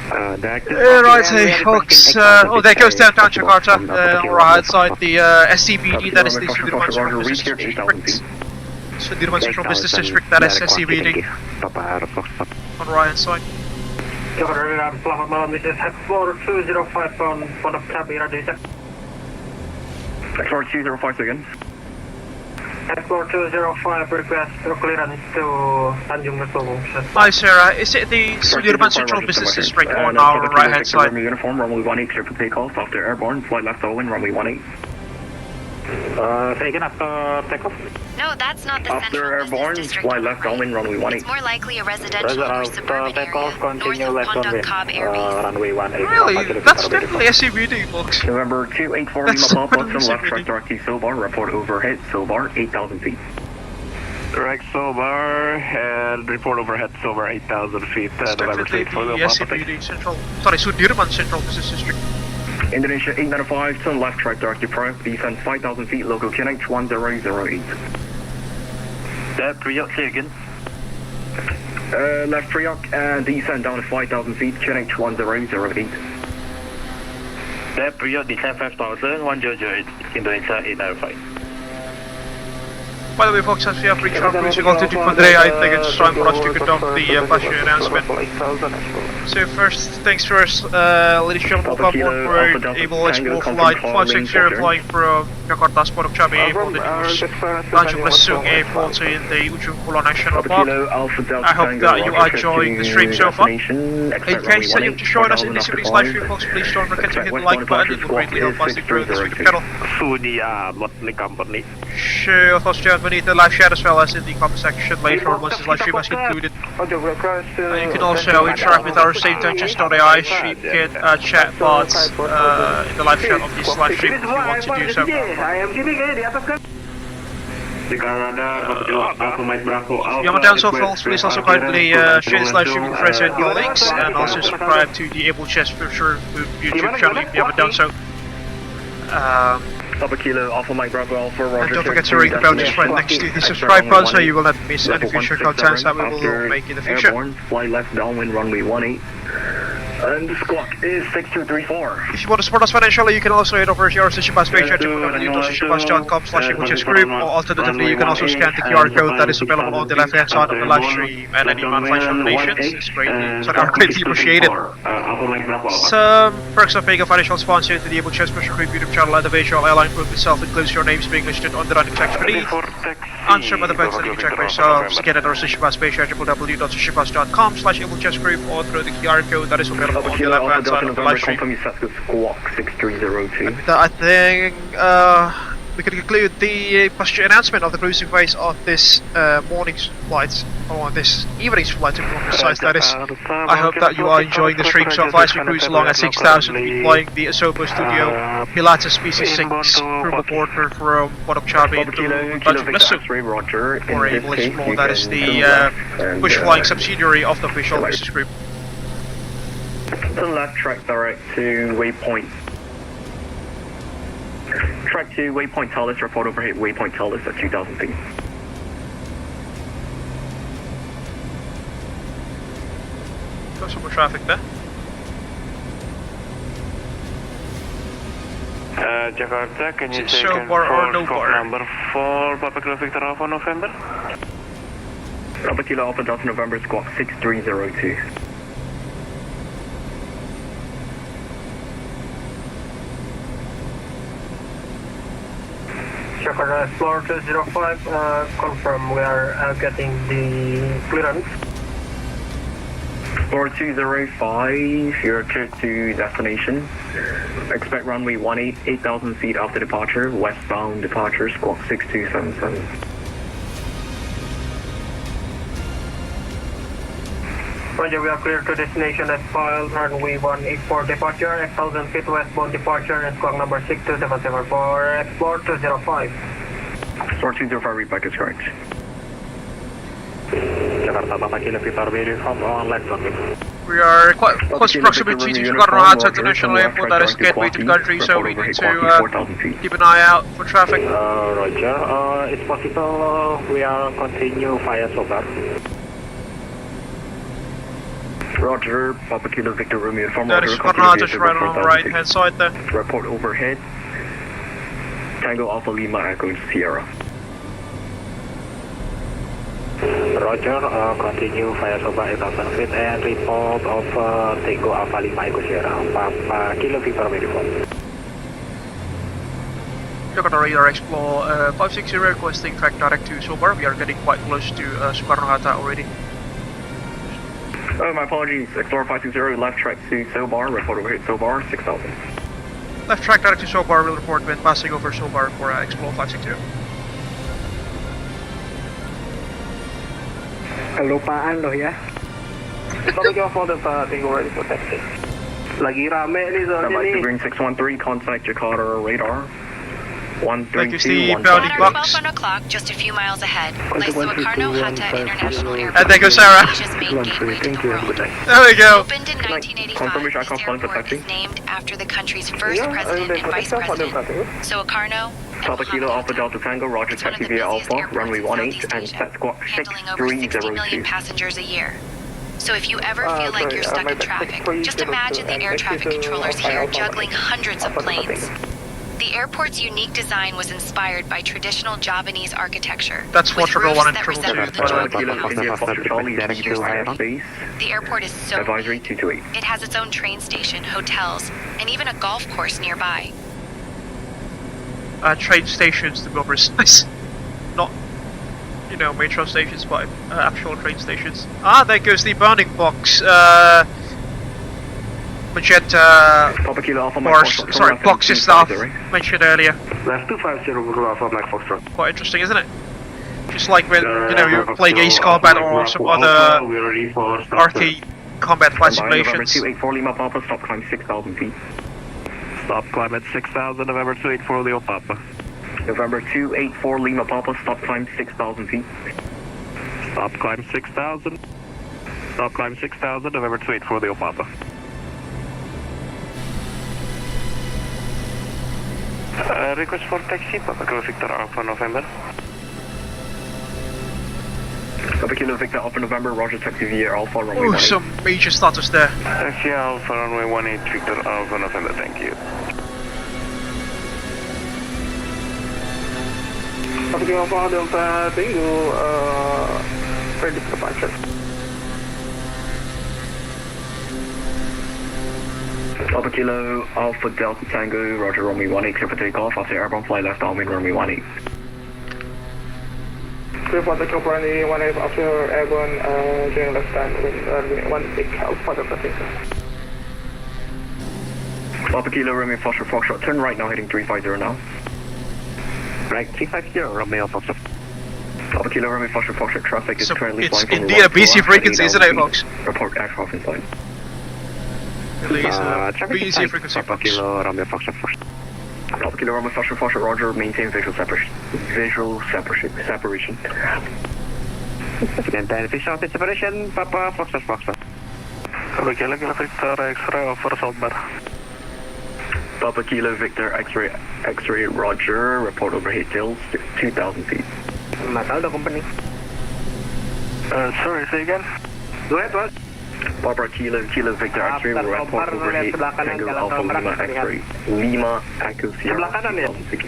Right, hey folks, oh there goes downtown Jakarta, on the right side, the SCBD, that is the Sudirman Central Business District. Sudirman Central Business District, that is SCBD. On the right hand side. Selamat malam, this is Xplore 205 on Pondok Cabe, radio. Xplore 205 again. Xplore 205 request for clearance to Tanjung Lesung. Hi Sarah, is it the Sudirman Central Business District on our right hand side? Uniform, runway 18, clear for takeoff. After airborne, fly left downwind, runway 18. Say again, after takeoff? No, that's not the After central airborne, business district. fly left downwind, runway 18. It's more likely a residential or suburban area north of Pondok Cabe Air Base. Runway 18. Really? That's definitely SCBD, folks. November 284 Lima Papa, left track direct to Sobar, report overhead Sobar, 8,000 feet. Direct Sobar, and report overhead Sobar 8,000 feet. November 284 Lima Papa. SCBD Central, sorry, Sudirman Central Business District. Indonesia 895, turn left track direct to Prague, descend 5,000 feet, local QNH 1008. That Priok, say again. Left Priok and descend down to 5,000 feet, QNH 1008. That Priok, descend 5,000, 108, Indonesia 895. By the way, folks, as we have reached our cruising altitude for today, I think it's time for us to conduct the passenger announcement. So first things first, ladies and gentlemen, welcome on board Abel Xplore flight 560 flying from Jakarta's Pondok Cabe Airport towards Tanjung Lesung Airport in the Ujung Kulon National Park. I hope that you are enjoying the stream so far. In case that you've just joined us in this evening's live stream, folks, please don't forget to hit the like button. It will greatly help us to grow this YouTube channel. Sure, of course, beneath the live chat as well as in the comment section later on once this live stream has concluded. You can also interact with our SaveTensions.ai stream kit chat bots in the live chat of this live stream if you want to do so. If you are down so folks, please also kindly share this live stream with friends and your links, and also subscribe to the Abel Jets Virtual Group YouTube channel if you haven't done so. Papa Kilo, Alpha Mike Bravo Alpha Roger. And don't forget to ring the bell just right next to the subscribe button so you will not miss any future contents that we will make in the future. Airborne, fly left downwind runway 18. And the squawk is 6234. If you want to support us financially, you can also head over to our SushiPass page at www.sushippass.com/AbelJetsGroup, or alternatively, you can also scan the QR code that is available on the left-hand side of the live stream, and any monthly donations is greatly appreciated. Some perks of being a financial sponsor to the Abel Jets Virtual Group YouTube channel and the virtual airline group itself includes your names being listed on the running text free. Answer by the banks that you can check for yourself. Scan at our SushiPass page at www.sushipass.com/AbelJetsGroup, or through the QR code that is available on the left-hand side of the live stream. I think we could conclude the passenger announcement of the cruising phase of this morning's flight, or this evening's flight to be more precise, that is. I hope that you are enjoying the stream so far as we cruise along at 6,000 feet, flying the Asobo Studio Pilatus PC6 crew reporter from Pondok Cabe to Tanjung Lesung, or Abel Xplore, that is the bush flying subsidiary of the official business group. Turn left, track direct to waypoint. Track to waypoint Talis, report overhead waypoint Talis at 2,000 feet. Got some more traffic there. Jakarta, can you take show bar or no squawk bar? number 4, Papa Kilo Victor Alpha November? Papa Kilo Alpha Delta November, squawk 6302. Jakarta Xplore 205, confirm we are getting the clearance. Xplore 205, you're cleared to destination. Expect runway 18, 8,000 feet after departure, westbound departure, squawk 6277. Roger, we are clear to destination as filed, runway 18 for departure, 8,000 feet westbound departure, and squawk number 6277 for Xplore 205. Xplore 205, read back is correct. Jakarta, Papa Kilo Victor Alpha on left runway. We are quite close proximity to Jakarta International Airport, that is gateway to the country, so we need to keep an eye out for traffic. Roger, it's possible we are continue via Sobar. Roger, Papa Kilo Victor Romeo, inform that is Jakarta, just right on the right hand side there. Report overhead. Tango Alpha Lima Echo Sierra. Roger, continue via Soba 8,000 feet and report of Tango Alpha Lima Echo Sierra. Papa Kilo Victor Romeo. Jakarta Radar Xplore 560 requesting track direct to Sobar. We are getting quite close to Soekarno-Hatta already. Oh, my apologies. Xplore 560, left track to Sobar, report overhead Sobar, 6,000. Left track direct to Sobar will report when passing over Sobar for Xplore 560. Kelupaan loh ya. Lagi rame nih soalnya nih. Green 613, contact Jakarta radar. Like you see, bounding box. 1 o'clock, just a few miles ahead, lies Soekarno-Hatta International Airport. And there goes Sarah. Asia's main gateway to the world. There we go. Opened in 1985, this airport is named after the country's first president and vice president. Soekarno Papa Kilo Alpha Delta Tango, Roger, taxi via Alpha, runway 18, and set squawk handling over 60 million 6302. passengers a year. So if you ever feel like you're stuck in traffic, just imagine the air traffic controllers here juggling hundreds of planes. The airport's unique design was inspired by traditional Javanese architecture. That's what with roofs 1 and that 2. resemble the The airport is so Advisory big. 228. It has its own train station, hotels, and even a golf course nearby. Train stations to be precise. Not, you know, metro stations, but actual train stations. Ah, there goes the bounding box. Magenta boxes stuff mentioned earlier. Left 250 Alpha Mike Foxtrot. Quite interesting, isn't it? Just like when, you know, you're playing Ace Combat or some other arcade combat flight simulations. 284 Lima Papa, stop climb 6,000 feet. Stop climb at 6,000, November 284 Leo Papa. November 284 Lima Papa, stop climb 6,000 feet. Stop climb 6,000. Stop climb 6,000, November 284 Lima Papa. Request for taxi, Papa Kilo Victor Alpha November. Papa Kilo Victor Alpha November, Roger, taxi via Alpha runway 18. Ooh, some major status there. Taxi Alpha runway 18 Victor Alpha November, thank you. Papa Kilo Alpha Delta Tango, ready for departure. Papa Kilo Alpha Delta Tango, Roger, runway 18, clear for takeoff, after airborne fly left downwind, runway 18. Clear for takeoff, runway 18, after airborne, during left downwind, runway 18, Alpha Delta Tango. Papa Kilo, runway Foster Foxtrot, turn right now, heading 350 now. Right, 350, Romeo Foxtrot. Papa Kilo, runway Foster Foxtrot, traffic is So currently it's flying from indeed a busy frequency, isn't it, folks? Report aircraft inside. Please, busy frequency, Papa folks. Kilo, Romeo Foxtrot. Papa Kilo, runway Foster Foxtrot, Roger, maintain visual separation. Maintain visual separation, Papa Foxtrot Foxtrot. Papa Kilo, Victor, X-ray, offer assault bar. Papa Kilo Victor X-ray Roger, report overhead tails 2,000 feet. Mataldo company. Sorry, say again? Go ahead. Papa Kilo Victor X-ray report overhead Tango Alpha Lima X-ray Lima Echo Sierra 2,000 feet.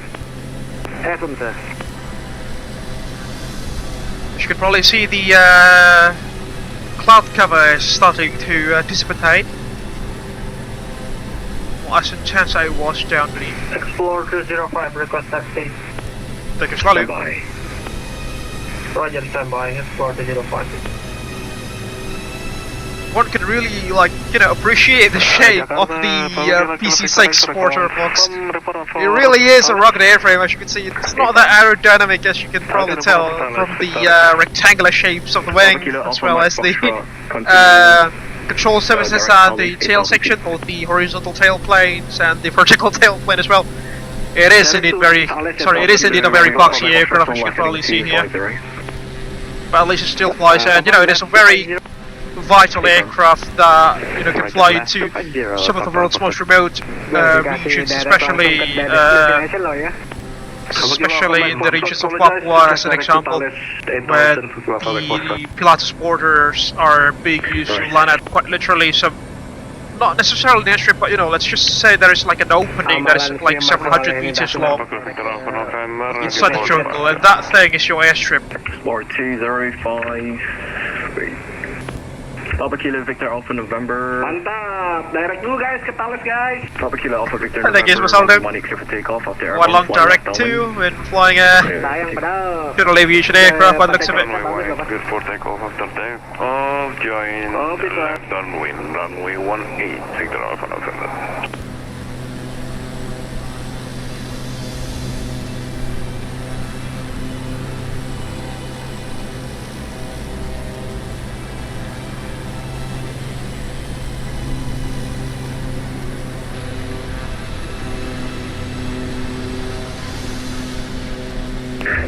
Awesome, sir. As you can probably see, the cloud cover is starting to dissipate. As intense I was down beneath. Xplore 205, request taxi. Take it slowly. Bye. Roger, standby, Xplore 205. One can really, like, you know, appreciate the shape of the PC6 Porter box. It really is a rugged airframe, as you can see. It's not that aerodynamic, as you can probably tell from the rectangular shapes of the wing, as well as the control surfaces and the tail section, both the horizontal tail planes and the vertical tail plane as well. It is indeed a very boxy aircraft, as you can probably see here. But at least it still flies, and you know, it is a very vital aircraft that, you know, can fly into some of the world's most remote regions, especially in the regions of Papua, as an example, where the Pilatus borders are being used to land at quite literally some, not necessarily an airstrip, but you know, let's just say there is like an opening that is like several hundred meters long inside the jungle, and that thing is your airstrip. Xplore 205. Papa Kilo Victor Alpha November. Mantap, direct dulu guys, ke Thales guys. Papa Kilo Alpha Victor Thank you, November. Money clear for takeoff after airborne. One long direct to when flying a general aviation aircraft by the looks of it. Good for takeoff after takeoff. Join left downwind, runway 18, Victor Alpha November.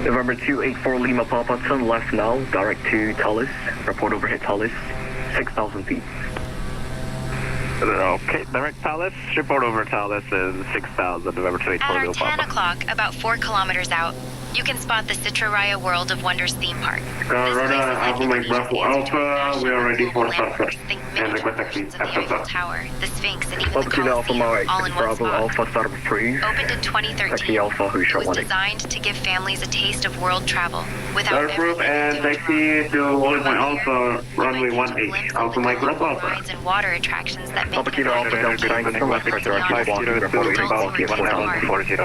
November 284 Lima Papa, turn left now, direct to Thales. Report overhead Thales, 6,000 feet. Okay, direct Thales. Report over Thales is 6,000, November 284 At Lima our 10 Papa. o'clock, about 4 kilometers out, you can spot the Citraraya World of Wonders theme park. Radar Alpha Mike Bravo Alpha, we are ready for start and request taxi The Eiffel Tower, the Sphinx, and even Papa the Kilo Alpha Colosseum, all Mike in one Bravo spot. Alpha, start of approved. Opened in 2013, Taxi Alpha, who it shot was 1. designed to give families a taste of world travel without Approved and taxi to Holy Point Alpha, runway 18, Alpha Mike Bravo Alpha. rides and water attractions that make Papa it Kilo Alpha Delta Tango, turn left for direct to Squawky, report overhead Squawky at 4,000 feet.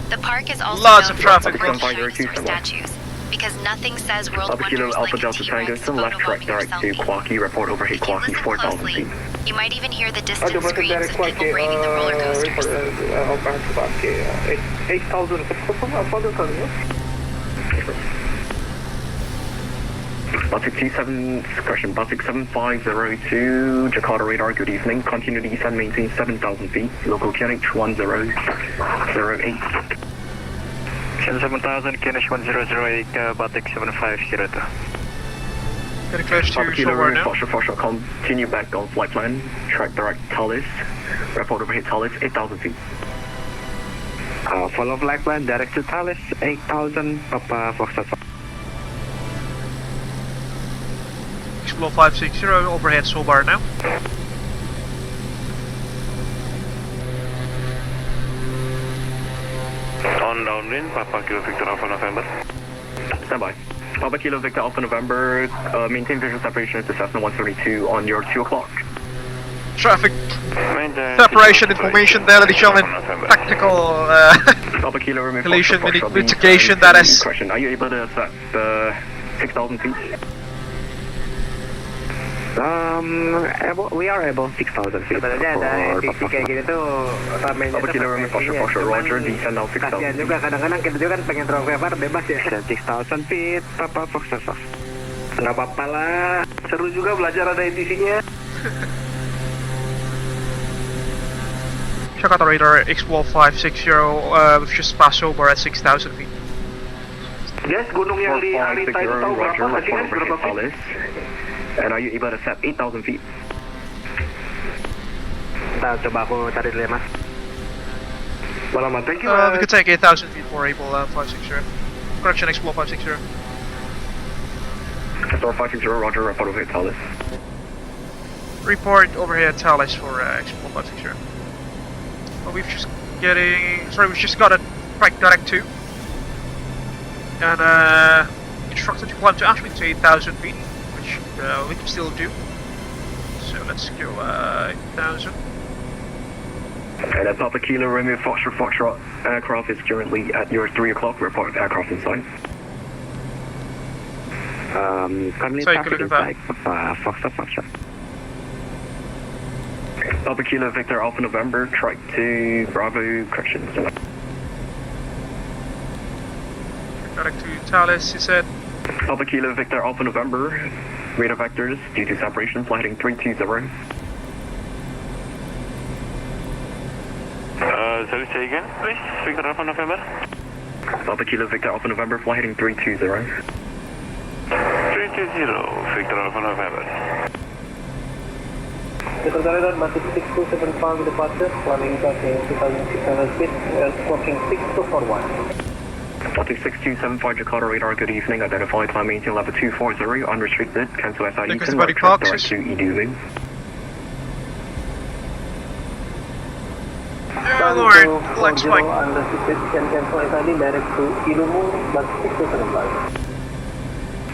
The park is also Lots known of traffic. for its dinosaur statues, because nothing says world Papa Kilo wonders Alpha like a Delta Tango, T-Rex turn left track photobombing direct to yourself. Quacky, report overhead If you Quacky, listen 4,000 closely, feet. you might even hear the distant screams of people braving the roller coasters. 8,000. Baltic 7502, Jakarta radar, good evening. Continue to descend, maintain 7,000 feet. Local QNH 1008. Shen 7000, Kenish 1008, Batik 7502. Getting close to Papa Kilo shore now. Foxtrot, continue back on flight plan. Track direct Thales. Report overhead Thales, 8,000 feet. Follow flight plan, direct to Thales, 8000, Papa Foxtrot. Xplore 560, overhead Sobar now. On downwind, Papa Kilo Victor Alpha November. Stand by. Papa Kilo Victor Alpha November, maintain visual separation to Cessna 172 on your 2 o'clock. Traffic separation information there, ladies and gentlemen. Tactical Papa Kilo remove collision Foxtrot, mitigation, that is. Question, are you able to set 6,000 feet? We are able 6,000 feet. Sebenarnya ada titik kayak gini tuh ramainya Papa Kilo remove Foxtrot, Roger, descend now 6,000 kasihan feet. juga kadang-kadang kita juga kan pengen throw favor bebas ya. 6,000 feet, Papa Foxtrot. Nggak apa-apa lah, seru juga belajar ada ATC-nya. Jakarta radar Xplore 560, we've just passed over at 6,000 feet. Guys, gunung yang di Arita itu tahu berapa nggak sih guys? Berapa feet? And are you able to set 8,000 feet? Nah, coba aku cari dulu ya mas. Selamat, thank you. We could take 8,000 feet for Abel 560. Correction, Xplore 560. Store 560, Roger, report overhead Thales. Report overhead Thales for Xplore 560. We've just got a track direct 2. And instructed to climb to actually to 8,000 feet, which we can still do. So let's go 8,000. And at Papa Kilo, remove Foxtrot aircraft is currently at your 3 o'clock, report aircraft in sight. Currently Sorry, traffic could in sight, Papa Foxtrot. Papa Kilo Victor Alpha November, track 2, Bravo, correction. Direct to Thales, he said. Papa Kilo Victor Alpha November, radar vectors due to separation, flight heading 320. Sorry, say again, please. Victor Alpha November. Papa Kilo Victor Alpha November, flight heading 320. 320, Victor Alpha November. Jakarta radar masih 6275 departure, climbing back in 2,600 feet, squawking 6241. Batik 6275 Jakarta radar, good evening. Identify climb maintain level 240, unrestricted, cancel SID, Because can body right track boxes. direct to Idulu. Yeah, Lord, flex spike. Unrestricted, can cancel SID direct to Ilumu, but 6275.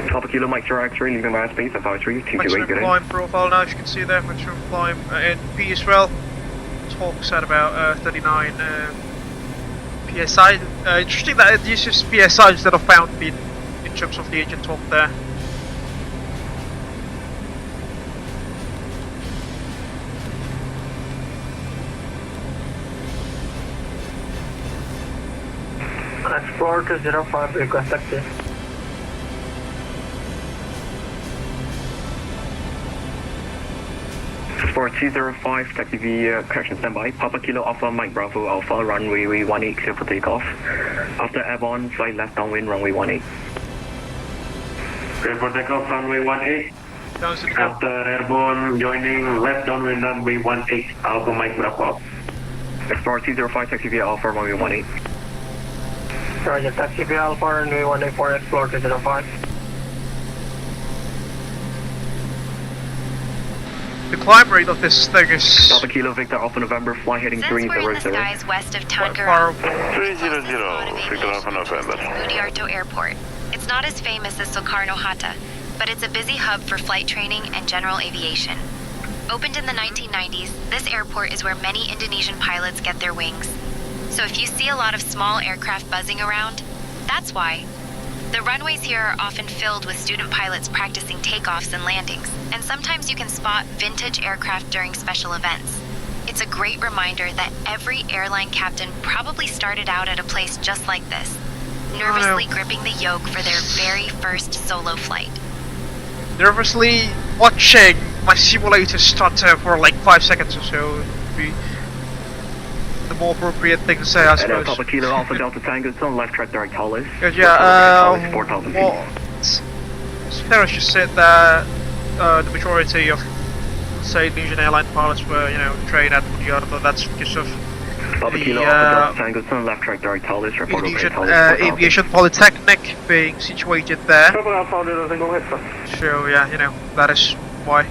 Papa Kilo Mike Sierra X-ray, leaving my space, advisory, 228, Maximum good day. climb profile now, as you can see there, maximum climb in P as well. Talks at about 39 PSI. Interesting that it uses PSI instead of pound feet in terms of the engine torque there. Explore 205, request taxi. For 205, taxi via correction standby. Papa Kilo Alpha Mike Bravo Alpha, runway 18, clear for takeoff. After airborne, flight left downwind, runway 18. Clear for takeoff, runway 18. Down to the go. After airborne, joining left downwind, runway 18, Alpha Mike Bravo. Explorer 205, taxi via Alpha, runway 18. Roger, taxi via Alpha, runway 18 for Explore 205. The climb rate of this thing is Papa Kilo Victor Alpha November, fly heading Since we're in the 300. skies west of quite Tangerang, powerful. 300, Victor Alpha November. Budiarto Airport. It's not as famous as Soekarno-Hatta, but it's a busy hub for flight training and general aviation. Opened in the 1990s, this airport is where many Indonesian pilots get their wings. So if you see a lot of small aircraft buzzing around, that's why. The runways here are often filled with student pilots practicing takeoffs and landings, and sometimes you can spot vintage aircraft during special events. It's a great reminder that every airline captain probably started out at a place just like this, nervously gripping the yoke for their very first solo flight. Nervously watching my simulator stutter for like 5 seconds or so. The more appropriate thing to say, I suppose. And Papa Kilo Alpha Delta Tango, it's on left track direct Hollis. Good, yeah, 4,000 feet. Paris just said that the majority of, say, Indonesian airline pilots were, trained at Jakarta. That's because of Papa Kilo Alpha Delta Tango, it's on left track direct Hollis. Indonesian Aviation Polytechnic being situated there. So yeah, that is why.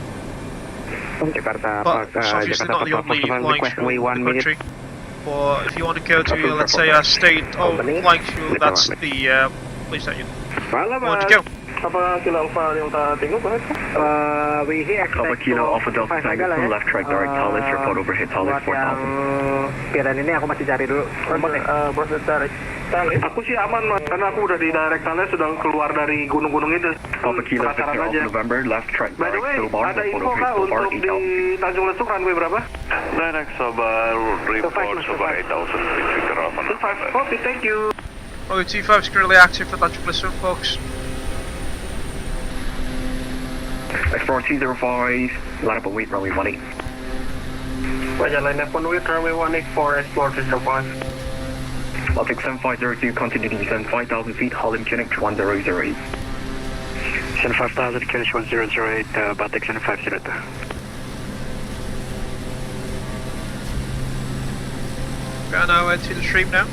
Jakarta, But it's obviously not the only flying school in the country. Or if you want to go to, let's say, a state-owned flying school, that's the place that you want to go. Papa Kilo Alpha Delta Tango, go ahead. We hear Papa Kilo Alpha Delta Tango, left track direct Hollis, report overhead Hollis 4,000. Piran ini aku masih cari dulu. Bos tarik. Aku sih aman mas, karena aku udah di direct Hollis, sudah keluar dari gunung-gunung itu. Papa Kilo Victor of November, left track direct Sobar, ada info kah untuk di Tanjung Lesung runway berapa? Direct Sobar, report Sobar 8,000 feet, Victor of November. Copy, thank you. Okay, T5 is currently active for Tanjung Lesung, folks. Explore 205, line up and wait, runway 18. Roger, line up and wait, runway 184, Explore 205. Baltic 7502, continue to descend 5,000 feet, Holland Connect 1008. Descend 5,000, Connect 1008, Baltic 7502. Going now to the stream now.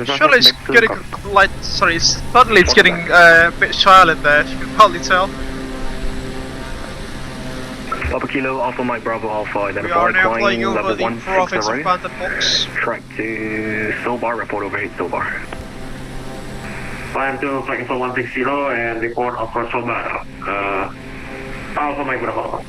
Surely it's getting suddenly it's getting a bit silent there, you can hardly tell. Papa Kilo, Alpha Mike Bravo Alpha, We are now flying over level the 160, province of Pondok Cabe. track to Sobar, report overhead Sobar. Climb to flight info 160 and report across Sobar. Alpha Mike Bravo Alpha.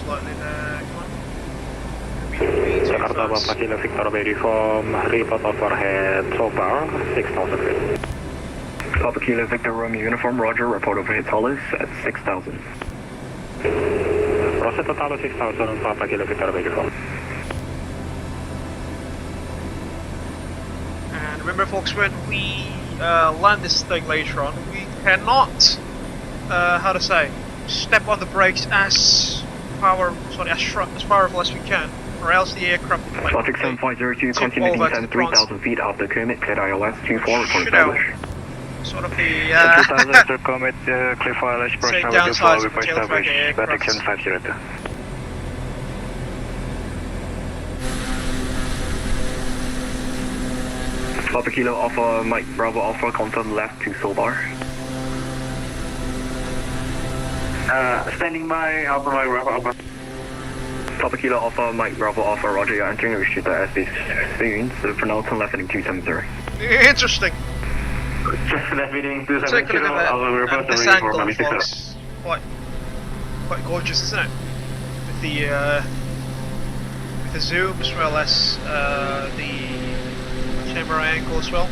Slightly there, come on. Jakarta, Papa Kilo Victor Uniform, report overhead Sobar, 6,000 feet. Papa Kilo Victor Romeo Uniform, Roger, report overhead Hollis at 6,000. Roger, total 6,000, Papa Kilo Victor Uniform. And remember folks, when we land this thing later on, we cannot, step on the brakes as powerful as we can, or else the aircraft will Baltic 7502, continue to descend 3,000 feet after Kermit, clear ILS 24, report established. Sort of the Comet, clear file, expression, downsides of established, Baltic 7502. Papa Kilo Alpha Mike Bravo Alpha, confirm left to Sobar. Standing by, Alpha Mike Bravo Alpha. Papa Kilo Alpha Mike Bravo Alpha, Roger, you're entering a restricted airspace soon, so for now turn left heading 270. interesting. Left heading Take a 270, look at this Alpha angle, folks. Quite gorgeous, isn't it? With the zoom as well as the camera angle as well.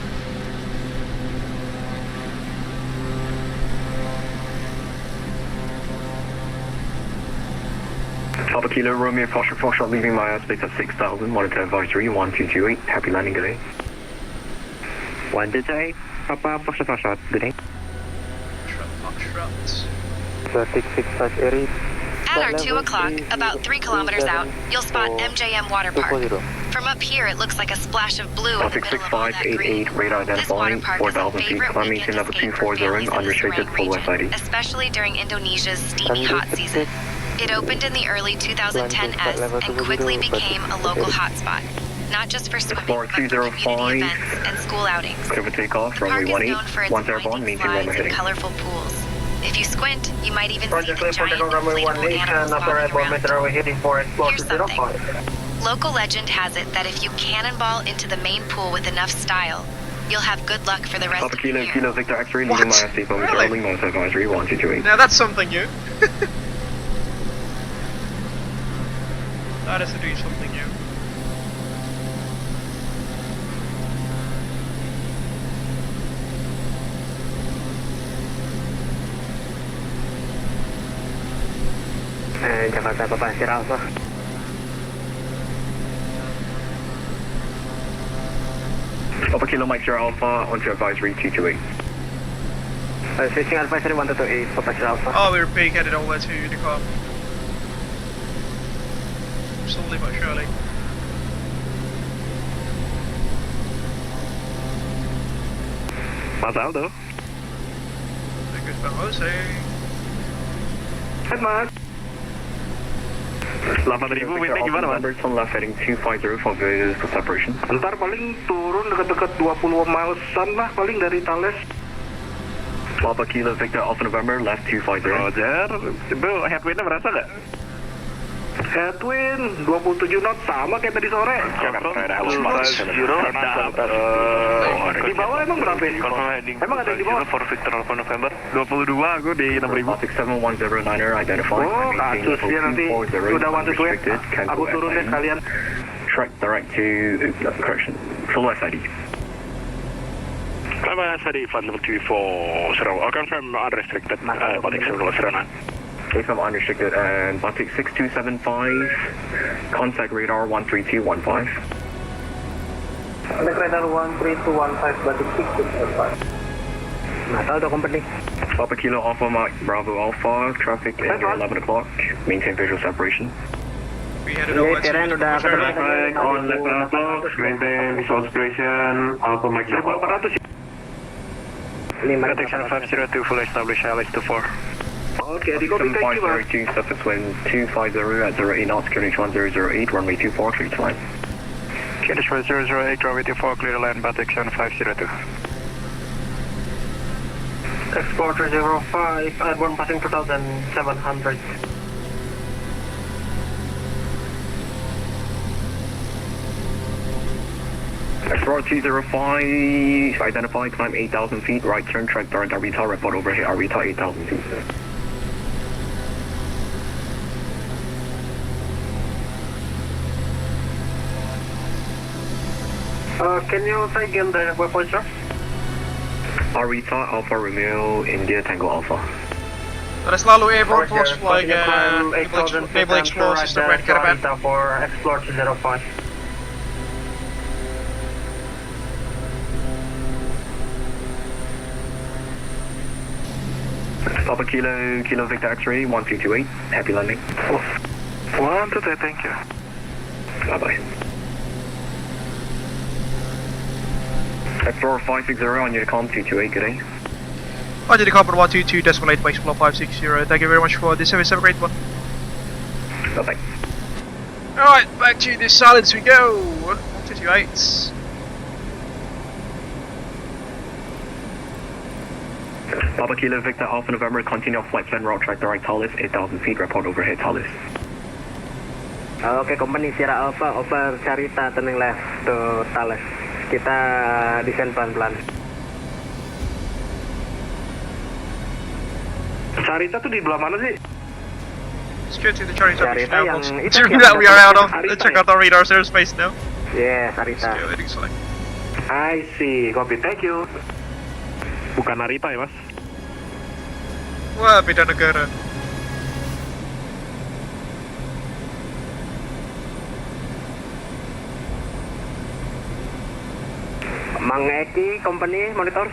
Papa Kilo Romeo Foxtrot leaving my airspace at 6,000, monitor advisory 1228, happy landing, good day. 128, Papa Foxtrot, good day. Foxtrot. 665 At our 2 o'clock, about 3 kilometers out, you'll spot MJM Water Park. From up here, it looks like a splash of blue in the middle of all that green. 6588, radar This water identifying park is a 4,000 feet, favorite climbing weekend to level escape for 240, families in the unrestricted, surround full West region, ID. especially during Indonesia's steamy hot season. It opened in the early 2010s and quickly became a local hotspot, not just for swimming, but for community events and school outings. Clear for takeoff, The park runway is known for its 18, once winding airborne, maintain slides runway and heading. colorful pools. If you squint, you might even see Project the clear for giant takeoff runway inflatable 18 animals and upper walking airport around. meter we're heading for Xplore Here's to something. 05. Local legend has it that if you cannonball into the main pool with enough style, you'll have good luck for the rest Papa of the Kilo, year. Kilo Victor X-ray, What? leading my ST phone, Really? controlling noise advisory 1228. Now that's something new. That is indeed something new. Jakarta Papa Sierra Alpha. Papa Kilo Mike Sierra Alpha, onto advisory 228. Switching advisory 1228, Papa Sierra Alpha. Oh, we're being headed over to Unicom. Slowly but surely. Mas Aldo. Thank you for hosting. Hi, Mas. 8.000, windnya gimana, Mas? Numbers on left heading 250 for the separation. Ntar paling turun dekat-dekat 20 milesan lah paling dari Thales. Papa Kilo Victor Alpha November, left 250. Roger. Bro, headwindnya berasa nggak? Headwind 27 knot sama kayak tadi sore. Di bawah emang berapa? Emang ada yang di bawah? For Victor Alpha November 22, aku di 6.000. 67109er identified. Oh, kasus dia nanti udah wanted gue. Aku turun deh kalian. Track direct to correction. Full SID. SID flight level 240. I'll confirm unrestricted. Baltic 709. From unrestricted and Baltic 6275, contact radar 13215. Contact radar 13215, Baltic 6275. Natal to company. Papa Kilo Alpha Mike Bravo Alpha, traffic at 11 o'clock, maintain visual separation. We headed over to Terrain udah Unicom. On 11 o'clock, maintain visual separation, Alpha Mike Bravo. 5 502, full established LS24. Oke, di copy, thank you, Mas. 750, surface wind 250 at 08 knots, clear 1008, runway 24, clear to land. Clear 1008, runway 24, clear to land, Baltic 7502. Xplore 305, airborne passing 2700. Xplore 205, identify, climb 8,000 feet, right turn, track direct Arita, report overhead Arita 8,000 feet. Can you say again the weapon, sir? Arita Alpha Romeo India Tango Alpha. Ada selalu Abel Force flying Abel Xplore system right caravan. For Xplore 205. Papa Kilo, Kilo Victor X-ray 1228, happy landing. 123, thank you. Bye bye. Xplore 560 on Unicom 228, good day. On Unicom 122.8 by Xplore 560. Thank you very much for the service. Have a great one. Bye bye. Alright, back to the silence we go. 128. Papa Kilo Victor Alpha November, continue flight plan route track direct Thales, 8,000 feet, report overhead Thales. Oke, company Sierra Alpha, over Carita, turning left to Thales. Kita descend pelan-pelan. Carita tuh di belah mana sih? Let's go to the Charita beach Charita now. yang folks. itu Assuming yang that we are out of Charita the Jakarta radar's airspace now. Yes, Let's Carita. go, heading select. I see, copy, thank you. Bukan Narita ya, Mas? Wah, beda negara. Mang Eki, company, monitor.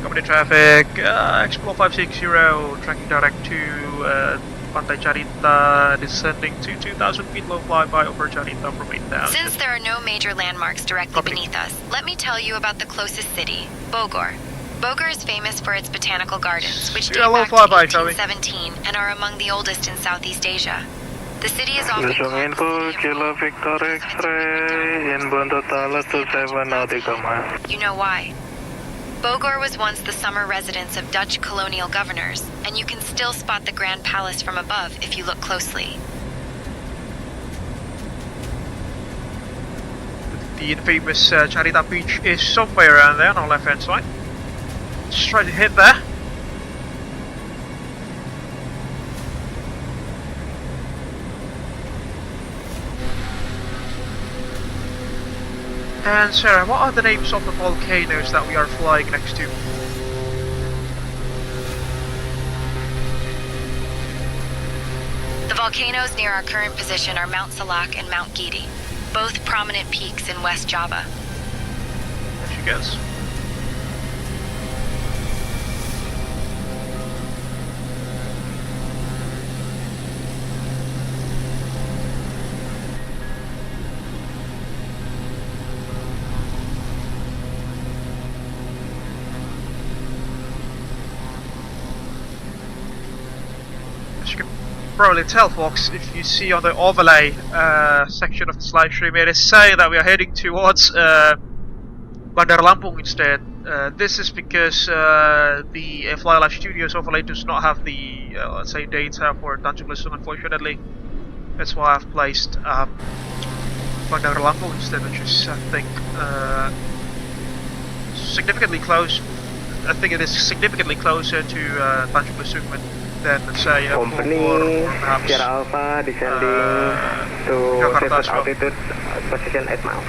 Company traffic, Xplore 560, tracking direct to Pantai Carita, descending to 2,000 feet low flyby over Carita from 8,000. Since there are no major landmarks directly beneath us, let me tell you about the closest city, Bogor. Bogor is famous for its botanical gardens, which date Yeah, low back to flyby, shall we? 1817 and are among the oldest in Southeast Asia. The city is often called the Info, Kilo Victor X-ray, inbound total to 7 nautical miles. You know why? Bogor was once the summer residence of Dutch colonial governors, and you can still spot the Grand Palace from above if you look closely. The infamous Charita Beach is somewhere around there on our left hand side. Just try to hit there. And Sarah, what are the names of the volcanoes that we are flying next to? The volcanoes near our current position are Mount Salak and Mount Gidi, both prominent peaks in West Java. There she goes. Probably tell, folks, if you see on the overlay section of this live stream, it is saying that we are heading towards Bandar Lampung instead. This is because the Fly Live Studios overlay does not have the let's say data for Tanjung Lesung, unfortunately. That's why I've placed Bandar Lampung instead, which is I think significantly close. I think it is significantly closer to Tanjung Lesung than let's say Company Sierra Alpha descending to Jakarta safe altitude position 8 miles.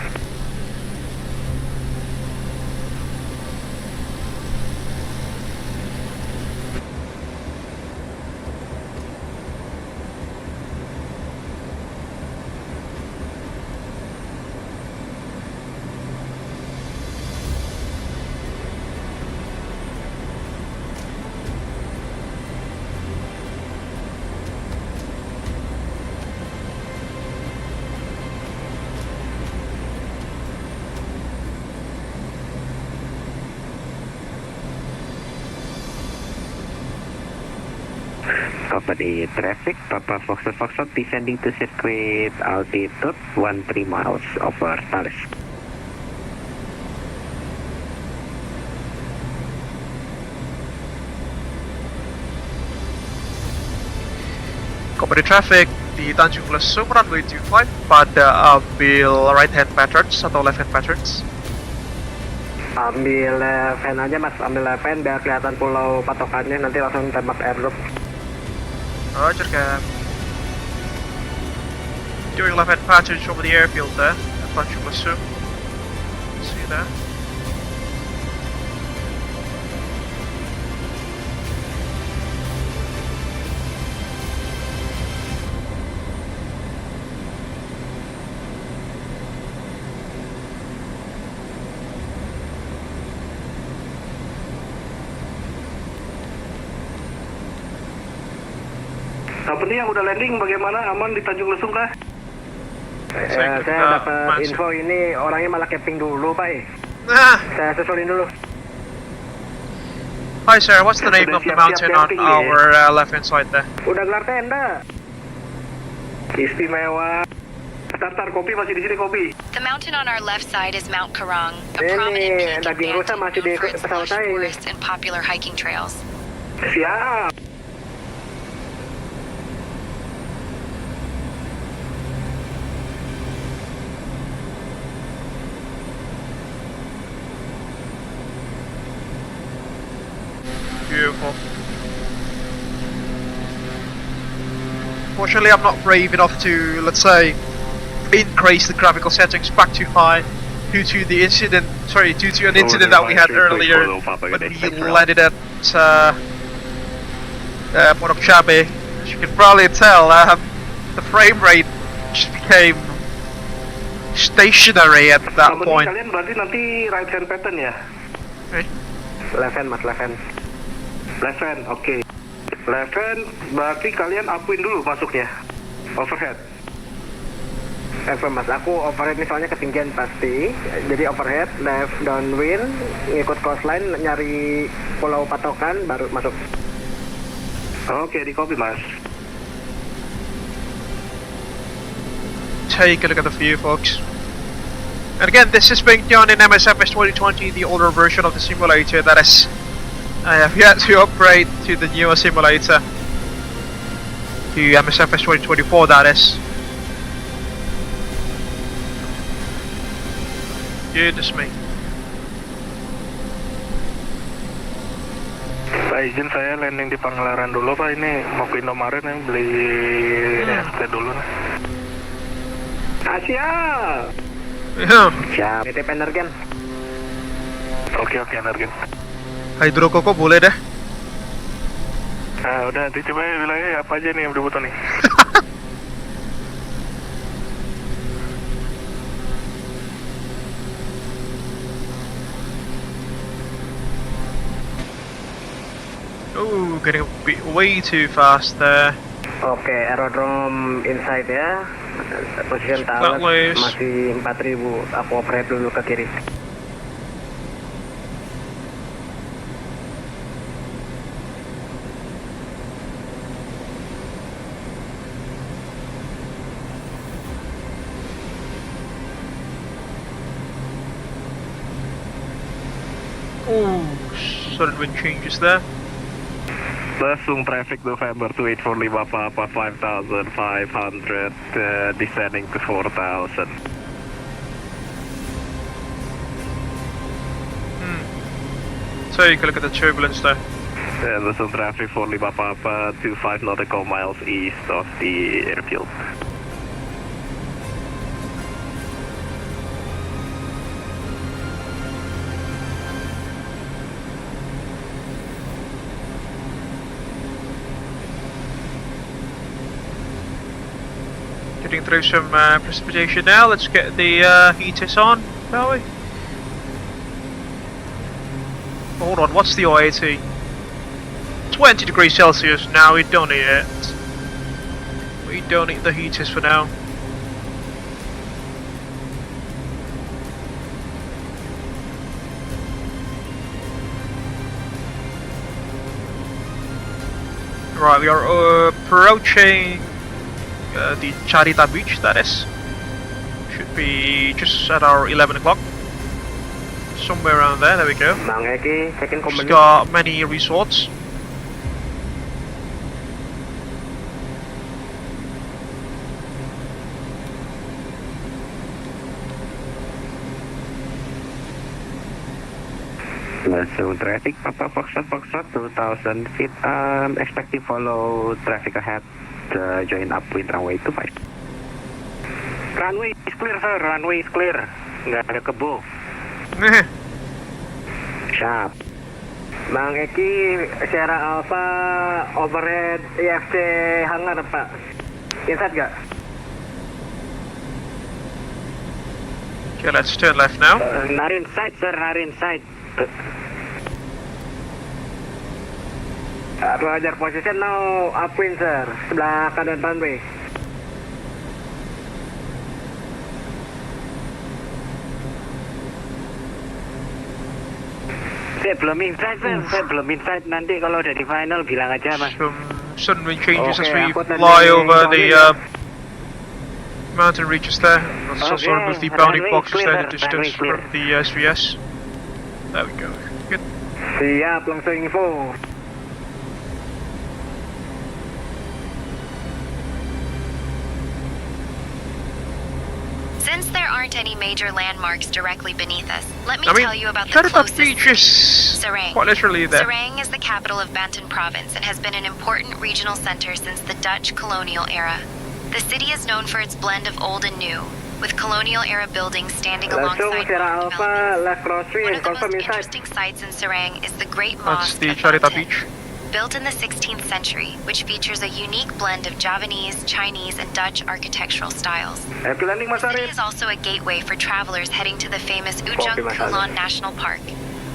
Company traffic, Papa Foxtrot Foxtrot descending to circuit altitude 13 miles over Thales. Company traffic di Tanjung Lesung runway 25 pada ambil right hand patterns atau left hand patterns. Ambil left hand aja mas, ambil left hand biar kelihatan pulau patokannya, nanti langsung tembak airdrop. Roger, Cap. Doing left hand patterns over the airfield there at Tanjung Lesung. See there. Company yang udah landing bagaimana, aman di Tanjung Lesung kah? Saya dapat info ini orangnya malah camping dulu Pak. Saya susulin dulu. Hi sir, what's the name of the mountain on our left hand side there? Udah gelar tenda. Istimewa. Tar kopi masih di sini kopi. The mountain on our left side is Mount Karang, a prominent peak in daging rusa masih di for its pesawat lush saya ini. forests and popular hiking trails. Siap. Beautiful. Fortunately, I'm not brave enough to, let's say, increase the graphical settings back too high due to the incident. Sorry, due to an incident that we had earlier when we landed at Pondok Cabe. As you can probably tell, the frame rate just became stationary at that point. Kalian berarti nanti right hand pattern ya? Okay. Left hand mas, left hand. Left hand, oke. Left hand berarti kalian upuin dulu masuknya. Overhead. Mas, aku overhead misalnya ketinggian pasti. Jadi overhead, left downwind, ngikut coastline, nyari pulau patokan, baru masuk. Oke, di copy mas. take a look at the view, folks. And again, this is being done in MSFS 2020, the older version of the simulator. That is, I have yet to upgrade to the newer simulator, to MSFS 2024, that is. Goodness me. Pak, izin saya landing di Pangelaran dulu Pak, ini mau ke Indomaret yang beli ST dulu. Asia. Siap. Nitip energen. Oke, energen. Hydro koko boleh deh. Nah, udah nanti coba bilangnya apa aja nih yang dibutuh nih. Oh, getting a bit way too fast there. Oke, aerodrome inside ya. Position tower masih 4000. Aku operate dulu ke kiri. Oh, sudden wind changes there. Lesung traffic November 2845 Papa 5500 descending to 4000. Take a look at the turbulence there. Lesung traffic 45 Papa 25 nautical miles east of the airfield. Getting through some precipitation now. Let's get the heaters on, shall we? Hold on, what's the IAT? 20 degrees Celsius now, we don't need it. We don't need the heaters for now. Right, we are approaching the Charita beach, that is. Should be just at our 11 o'clock. Somewhere around there we go. It's got many resorts. Lesung traffic Papa Foxtrot 2000 feet. Expecting follow traffic ahead. Join up with runway 25. Runway is clear sir, runway is clear. Nggak ada kebo. Siap. Bang Eki, Sierra Alpha overhead IFC hangar Pak. Inside gak? Okay, let's turn left now. Not inside sir, not inside. Roger, position now upwind sir, sebelah kanan runway. Saya belum inside sir, saya belum inside. Nanti kalau udah di final bilang aja mas. Some sudden wind changes as we fly over the mountain reaches there. Let's also remove the bounding boxes there in the distance from the SVS. There we go. Good. Siap, langsung info. Since there aren't any major landmarks directly beneath us, let me tell you about the Charita closest beach is Serang. quite literally there. Serang is the capital of Banten province and has been an important regional center since the Dutch colonial era. The city is known for its blend of old and new, with colonial era buildings standing alongside modern developments. One of the most interesting sites in Serang is the Great Mosque That's the of Charita Banten. beach. Built in the 16th century, which features a unique blend of Javanese, Chinese, and Dutch architectural styles. The city is also a gateway for travelers heading to the famous Ujung Kulon National Park,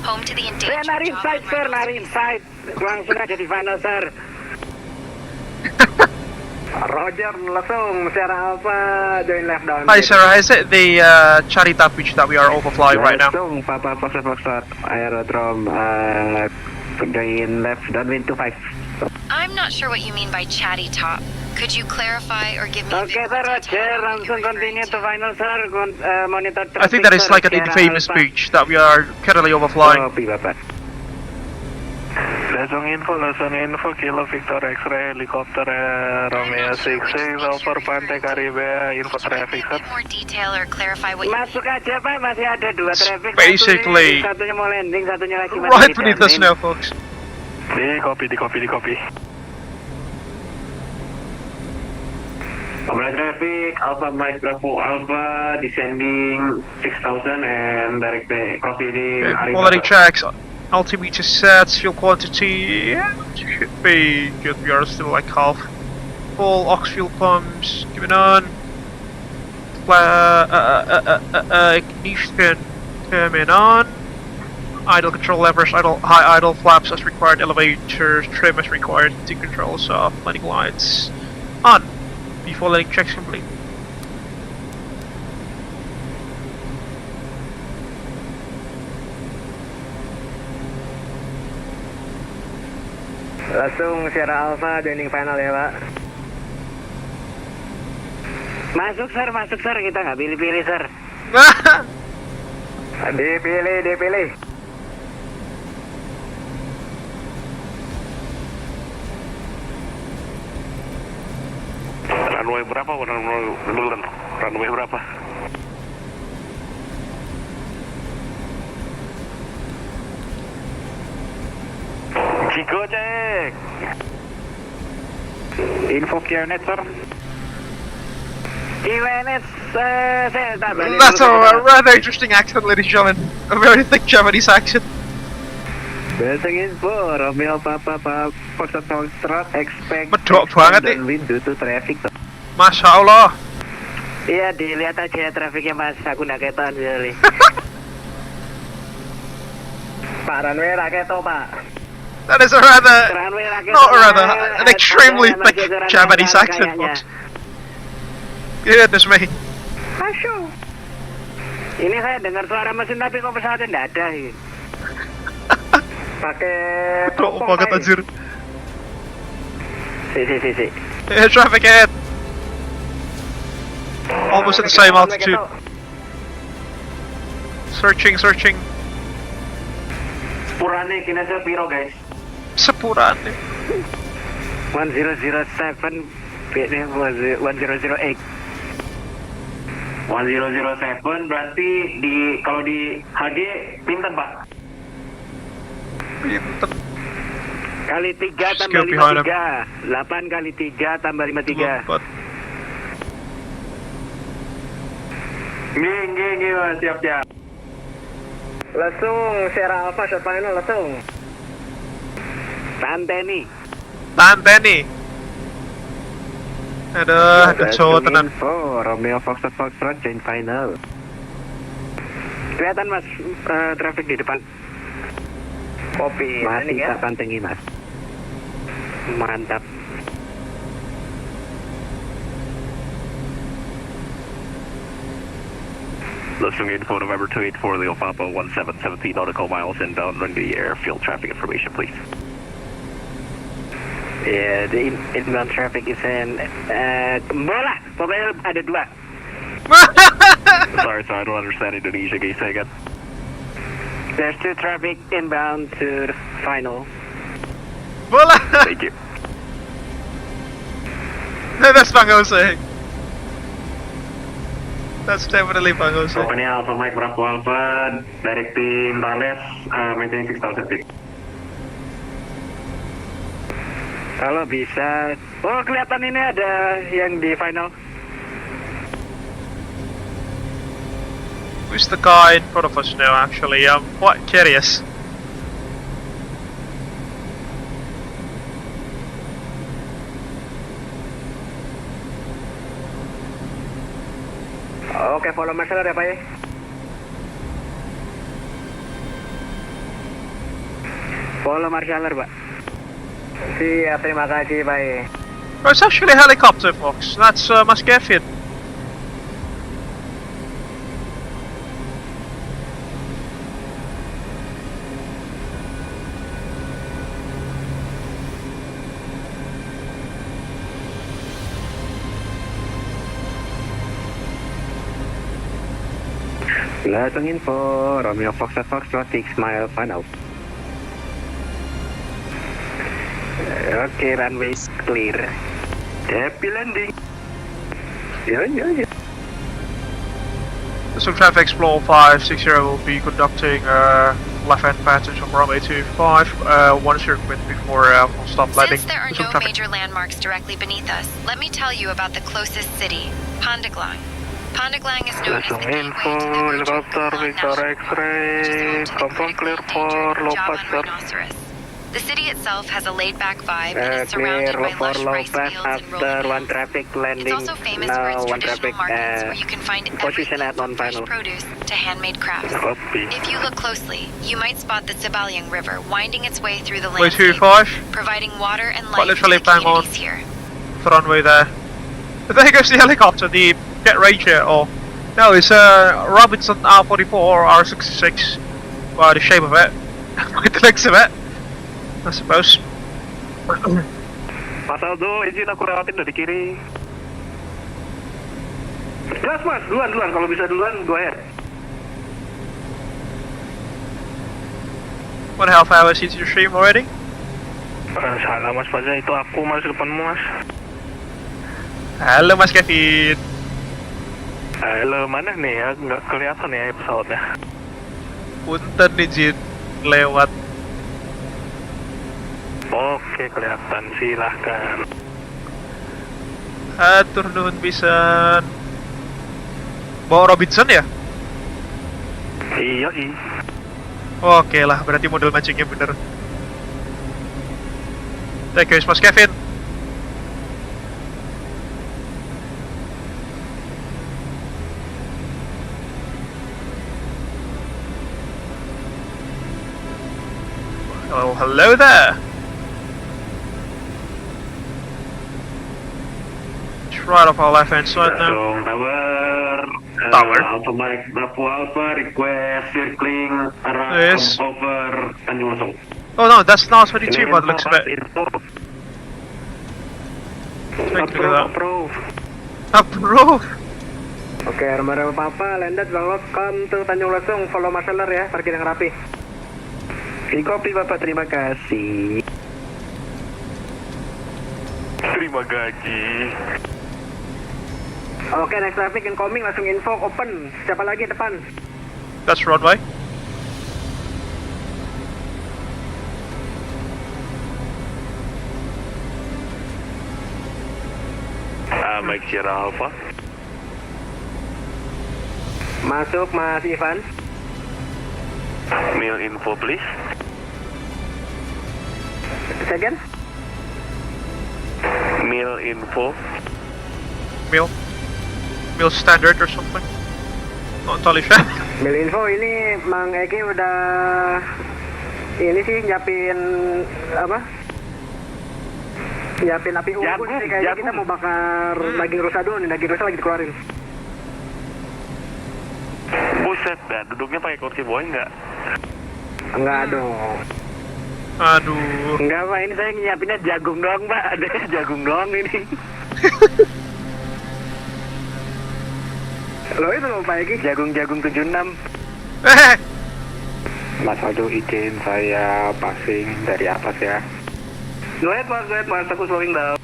home to the endangered Inside. Langsung aja di final sir. Roger, langsung Sierra Alpha join left down. Hi Sarah, is it the Charita beach that we are overflying right now? Papa Foxtrot aerodrome join left downwind 25. I'm not sure what you mean by chatty top. Could you clarify or give me Okay, sir, Roger. Langsung continue to final, sir. Monitor traffic. I think that is like an infamous beach that we are currently overflying. Copy, Bapak. Lesung info, Kilo Victor X-ray, helicopter Romeo 66, over Pantai Caribe, info traffic, sir. more detail or clarify what Masuk aja, Pak. Masih ada 2 traffic. Basically, Satunya mau landing, satunya lagi masih right beneath the snow, folks. Di copy. Command traffic, Alpha Mike Bravo Alpha, descending 6000 and direct proceeding. Quality checks, altimeter sets, fuel quantity should be good. We are still like half full. Ox fuel pumps given on. Ignition coming on. Idle control levers, high idle flaps as required. Elevators trim as required. Decontrols off. Landing lights on. Before landing checks complete. Langsung Sierra Alpha landing final ya, Pak. Masuk, sir. Kita nggak pilih-pilih, sir. Dipilih. Runway berapa? Runway berapa? Chico, cek. Info QNet, sir. QNet, saya tak balik. That's a rather interesting accent, ladies and gentlemen. A very thick Japanese accent. Besok info, Romeo Papa, Foxtrot, expect. Medok banget nih. Wind due to traffic. Masya Allah. Iya, dilihat aja trafiknya, Mas. Aku nggak keton, sorry. Pak, runway raketo, Pak. That is a rather, an extremely thick Japanese accent, folks. Goodness me. Masuk. Ini saya dengar suara mesin tapi kok pesawatnya nggak ada sih. Pakai Medok banget anjir. Si. Traffic ahead. Almost at the same altitude. Searching. Sepurane kinesia piro, guys? Sepurane. 1007, Vietnam 1008. 1007 berarti kalau di HG pinten, Pak? Kali 3 tambah 53. 8 kali 3 tambah 53. Nggih, Mas, siap. Langsung Sierra Alpha shot final langsung. Tanteni. Ada cowok tenan. Info, Romeo Foxtrot, change final. Kelihatan, Mas, traffic di depan. Kopi. Masih tak pantengin, Mas. Mantap. Lesung info, November 284, Leo Papa, 1717 nautical miles inbound, runway airfield traffic information, please. Yeah, the inbound traffic is in bola. Pokoknya ada 2. Sorry, I don't understand Indonesia. Can you say again? There's 2 traffic inbound to the final. Bola. Thank you. That's Bang Jose. That's definitely Bang Jose. Company Alpha Mike Bravo Alpha, directing Thales, maintaining 6000 feet. Kalau bisa, oh kelihatan ini ada yang di final. Who's the guy in front of us now, actually? I'm quite curious. Oke, follow marshal ada apa ya? Follow marshaller, Pak. Siap, terima kasih, Pak. Oh, it's actually a helicopter, Fox. That's Muskefian. Lesung info, Romeo Foxtrot Foxtrot 6 mile final. Oke, runway clear. Happy landing. Ya. Lesung Traffic Explore 560 will be conducting left-hand passage on runway 25, 1 circuit before full stop landing. Since there are no major landmarks directly beneath us, let me tell you about the closest city, Pondok Cabe. Pondok Cabe is known as the gateway to the Ujung Kulon National Park, which is home to the critically endangered Javan rhinoceros. The city itself has a laid-back vibe and is surrounded by lush rice fields and rolling hills. It's also famous for its traditional markets where you can find everything from fresh produce to handmade crafts. If you look closely, you might spot the Sebalyang River winding its way through the landscape, providing water and light to the communities here. The runway there. There goes the helicopter, the jet range here, or no, it's Robinson R44 or R66 by the shape of it, by the looks of it, I suppose. Mas Aldo, izin aku lewatin dari kiri. Gas mas, duluan, kalau bisa duluan, go ahead. 1.5 hours into your stream already? Salah mas Faza, itu aku mas depanmu mas. Halo Mas Kevin. Halo, mana nih ya? Nggak kelihatan ya pesawatnya. Punten izin lewat. Oke, kelihatan, silahkan. Atur nuhun pisan. Bawa Robinson ya? Iya. Oke lah, berarti model mancingnya bener. Thank you Mas Kevin. Oh, hello there. Right off our left hand side now. Tower. Automatic Bravo Alpha, request circling around over Tanjung Lesung. Oh no, that's not 22 by the looks of it. Approve. Oke, Ramadan Papa, landed, welcome to Tanjung Lesung, follow masalah ya, parkir yang rapi. Copy Bapak, terima kasih. Terima gaji. Oke, next traffic incoming, langsung info, open. Siapa lagi depan? That's runway. Mike Sierra Alpha. Masuk Mas Ivan. Mail info please. Second. Mail info. Mail standard or something. Not entirely sure. Mail info ini Mang Eki udah ini sih nyiapin apa? Nyiapin api unggun sih, kayaknya kita mau bakar daging rusa dulu nih, daging rusa lagi dikeluarin. Buset dah, duduknya pakai kursi boy nggak? Enggak dong. Aduh. Enggak Pak, ini saya nyiapinnya jagung doang Pak, ada jagung doang ini. Loh itu Pak Eki, jagung 76. Mas Aldo izin saya passing dari atas ya. Go ahead mas, aku slowing down.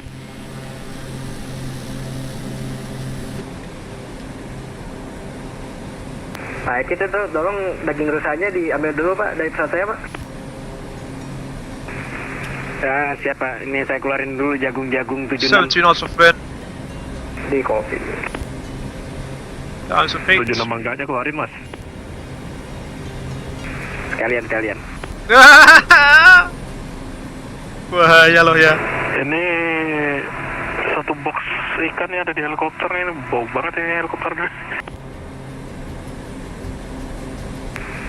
Pak Eki tuh tolong daging rusanya diambil dulu Pak, dari pesawat saya Pak. Ya, siapa? Ini saya keluarin dulu jagung 76. 17 knots of wind. Di kopi. Down some feet. 76 mangganya keluarin mas. Sekalian. Bahaya loh ya. Ini satu box ikan yang ada di helikopter ini bau banget ini helikopternya.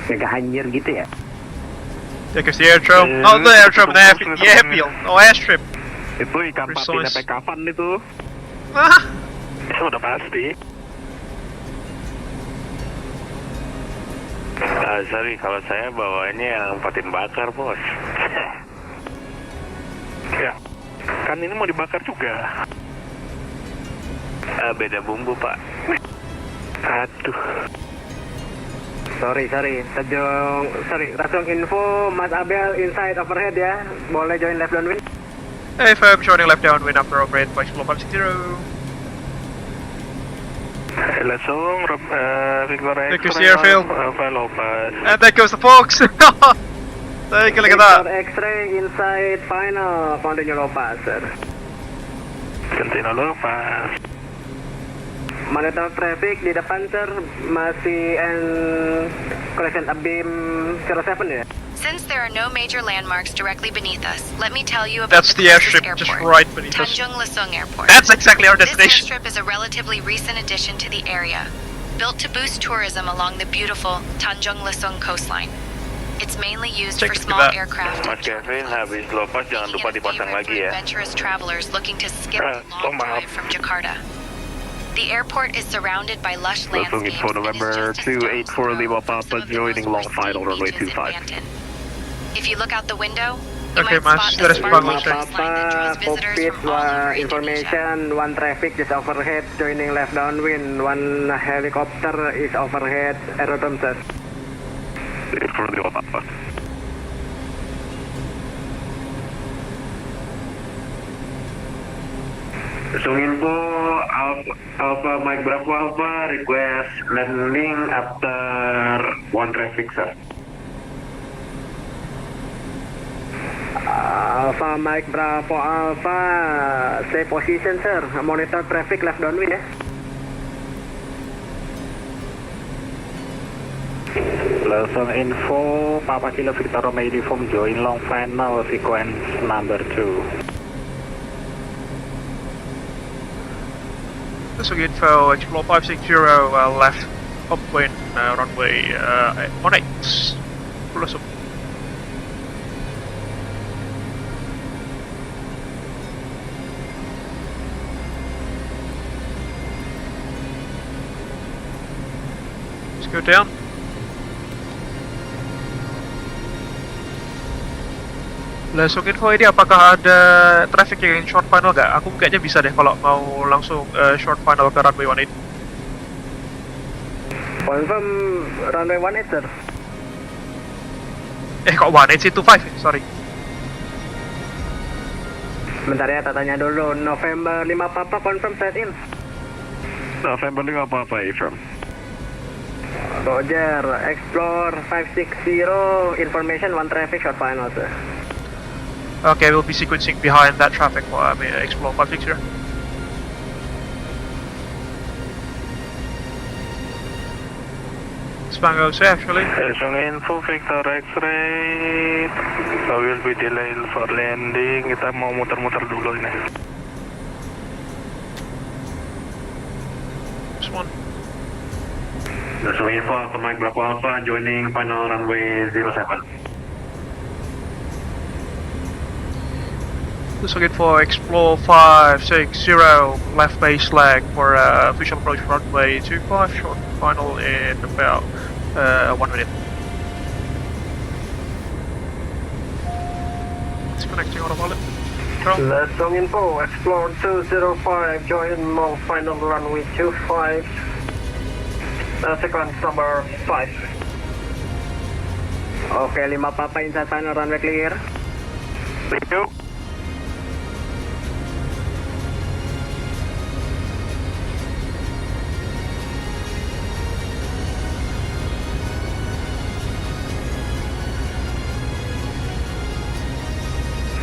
Mega hanyir gitu ya. Take us the airdrome. Oh, the airdrome, the airfield. Oh, airstrip. Itu ikan patin sampai kapan itu? Itu udah pasti. Sorry, kalau saya bawanya yang patin bakar bos. Ya, kan ini mau dibakar juga. Beda bumbu pak. Aduh. Sorry. Langsung info, Mas Abel inside overhead ya. Boleh join left downwind. Firm joining left downwind after operate by Explore 560. Lesung, Victor X-ray airfield. Pilatus. And there goes the fox. Take a look at that. X-ray inside final. Continue low pass, sir. Continue low pass. Monitor traffic di depan, sir. Masih collection beam 07 ya. Since there are no major landmarks directly beneath us, let me tell you about That's the the closest airstrip, airport, just right beneath us. Tanjung Lesung Airport. That's exactly our destination. This airstrip is a relatively recent addition to the area, built to boost tourism along the beautiful Tanjung Lesung coastline. It's mainly used for small aircraft. Mas Kevin, habis lepas jangan lupa dipasang lagi ya. Adventurous travelers looking to skip the long drive from Jakarta. The airport is surrounded by lush landscapes. Info November 284 Lima Papa joining long final runway 25. If you look out the window, Okay, Mas, there is Papa, cockpit, information, one traffic is overhead, joining left downwind, one helicopter is overhead, aerodrome, sir. For Lima Papa. Lesung info, Alpha Mike Bravo Alpha, request landing after one traffic, sir. Alpha Mike Bravo Alpha, stay position, sir. Monitor traffic left downwind ya. Lesung info, Papa Kilo Victor Romeo Uniform join long final sequence number 2. Lesung info, Explore 560, left upwind, runway 18. Lesung. Let's go down. Lesung info ini apakah ada traffic yang short final gak? Aku kayaknya bisa deh kalau mau langsung short final ke runway 18. Confirm runway 18, sir. Kok 18 sih? 25, sorry. Bentar ya, tanya dulu. November 5 Papa confirm set in. November 5 Papa, Iftar. Roger, Explore 560, information one traffic short final, sir. Okay, we'll be sequencing behind that traffic for Explore 560. Spango say actually. Lesung info Victor X-ray. Will be delayed for landing. Kita mau muter-muter dulu ini. This one. Lesung info, Alpha Mike Bravo Alpha joining final runway 07. Let's look for Explore 560, left base leg for official approach runway 25, short final in about 1 minute. Disconnecting autopilot. Lesung info, Explore 205, join long final runway 25, sequence number 5. Okay, 5 Papa inside final runway clear. Thank you.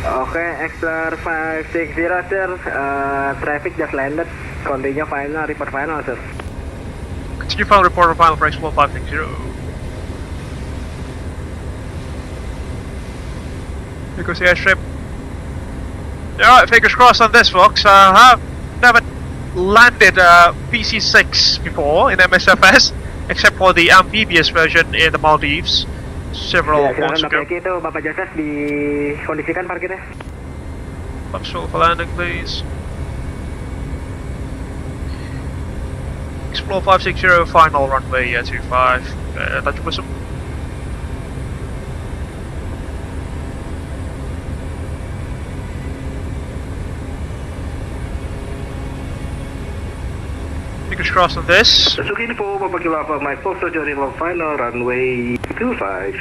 Okay, Explore 560, sir. Traffic just landed. Continue final, report final, sir. Continue final report or final for Explore 560. Here goes the airstrip. Alright, fingers crossed on this, folks. I've never landed PC-6 before in MSFS, except for the amphibious version in the Maldives several months ago. Itu Bapak Joseph dikondisikan parkirnya. Absolute for landing, please. Explore 560, final runway 25. Tanjung Lesung. Fingers crossed on this. Lesung info, Papa Kilo Alpha, Mike Fox, joining long final, runway 25.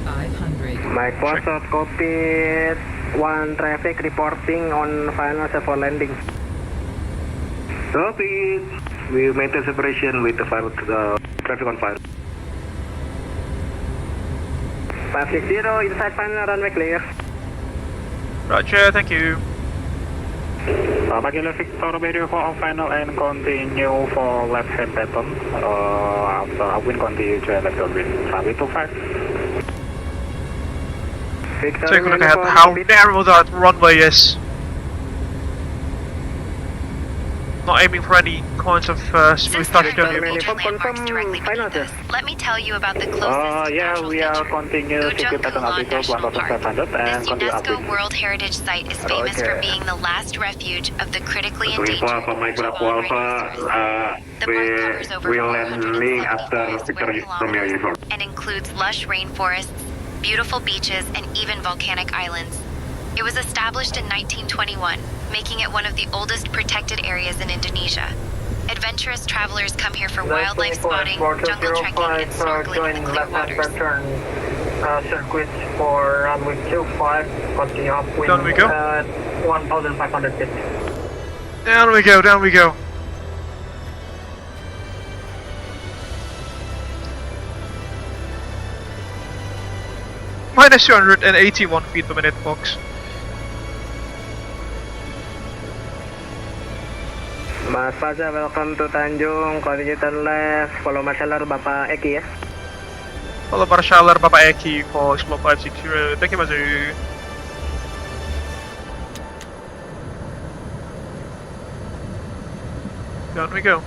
500. Mike Fox, copy. One traffic reporting on final for landing. Copy. We maintain separation with the final traffic on fire. 560 inside final runway clear. Roger, thank you. Papa Kilo Victor radio for on final and continue for left hand pattern. After upwind continue to left downwind. Runway 25. Take a look at how narrow that runway is. Not aiming for any kinds of smooth touchdown here. Let me tell you about the closest yeah, we are continue Ujung Kulon National Park. This UNESCO World Heritage Site is famous for being the last refuge of the critically endangered The park covers over 470 square kilometers and includes lush rainforests, beautiful beaches, and even volcanic islands. It was established in 1921, making it one of the oldest protected areas in Indonesia. Adventurous travelers come here for wildlife spotting, jungle trekking, and snorkeling in the clear waters. Circuit for runway 25, continue upwind Down we go. 1,500 feet. Down we go, down we go. Minus 281 feet per minute, folks. Mas Faza, welcome to Tanjung. Continue turn left. Follow Marshaller Bapak Eki ya. Follow Marshaller Bapak Eki for Explore 560. Thank you, Mazu. Down we go.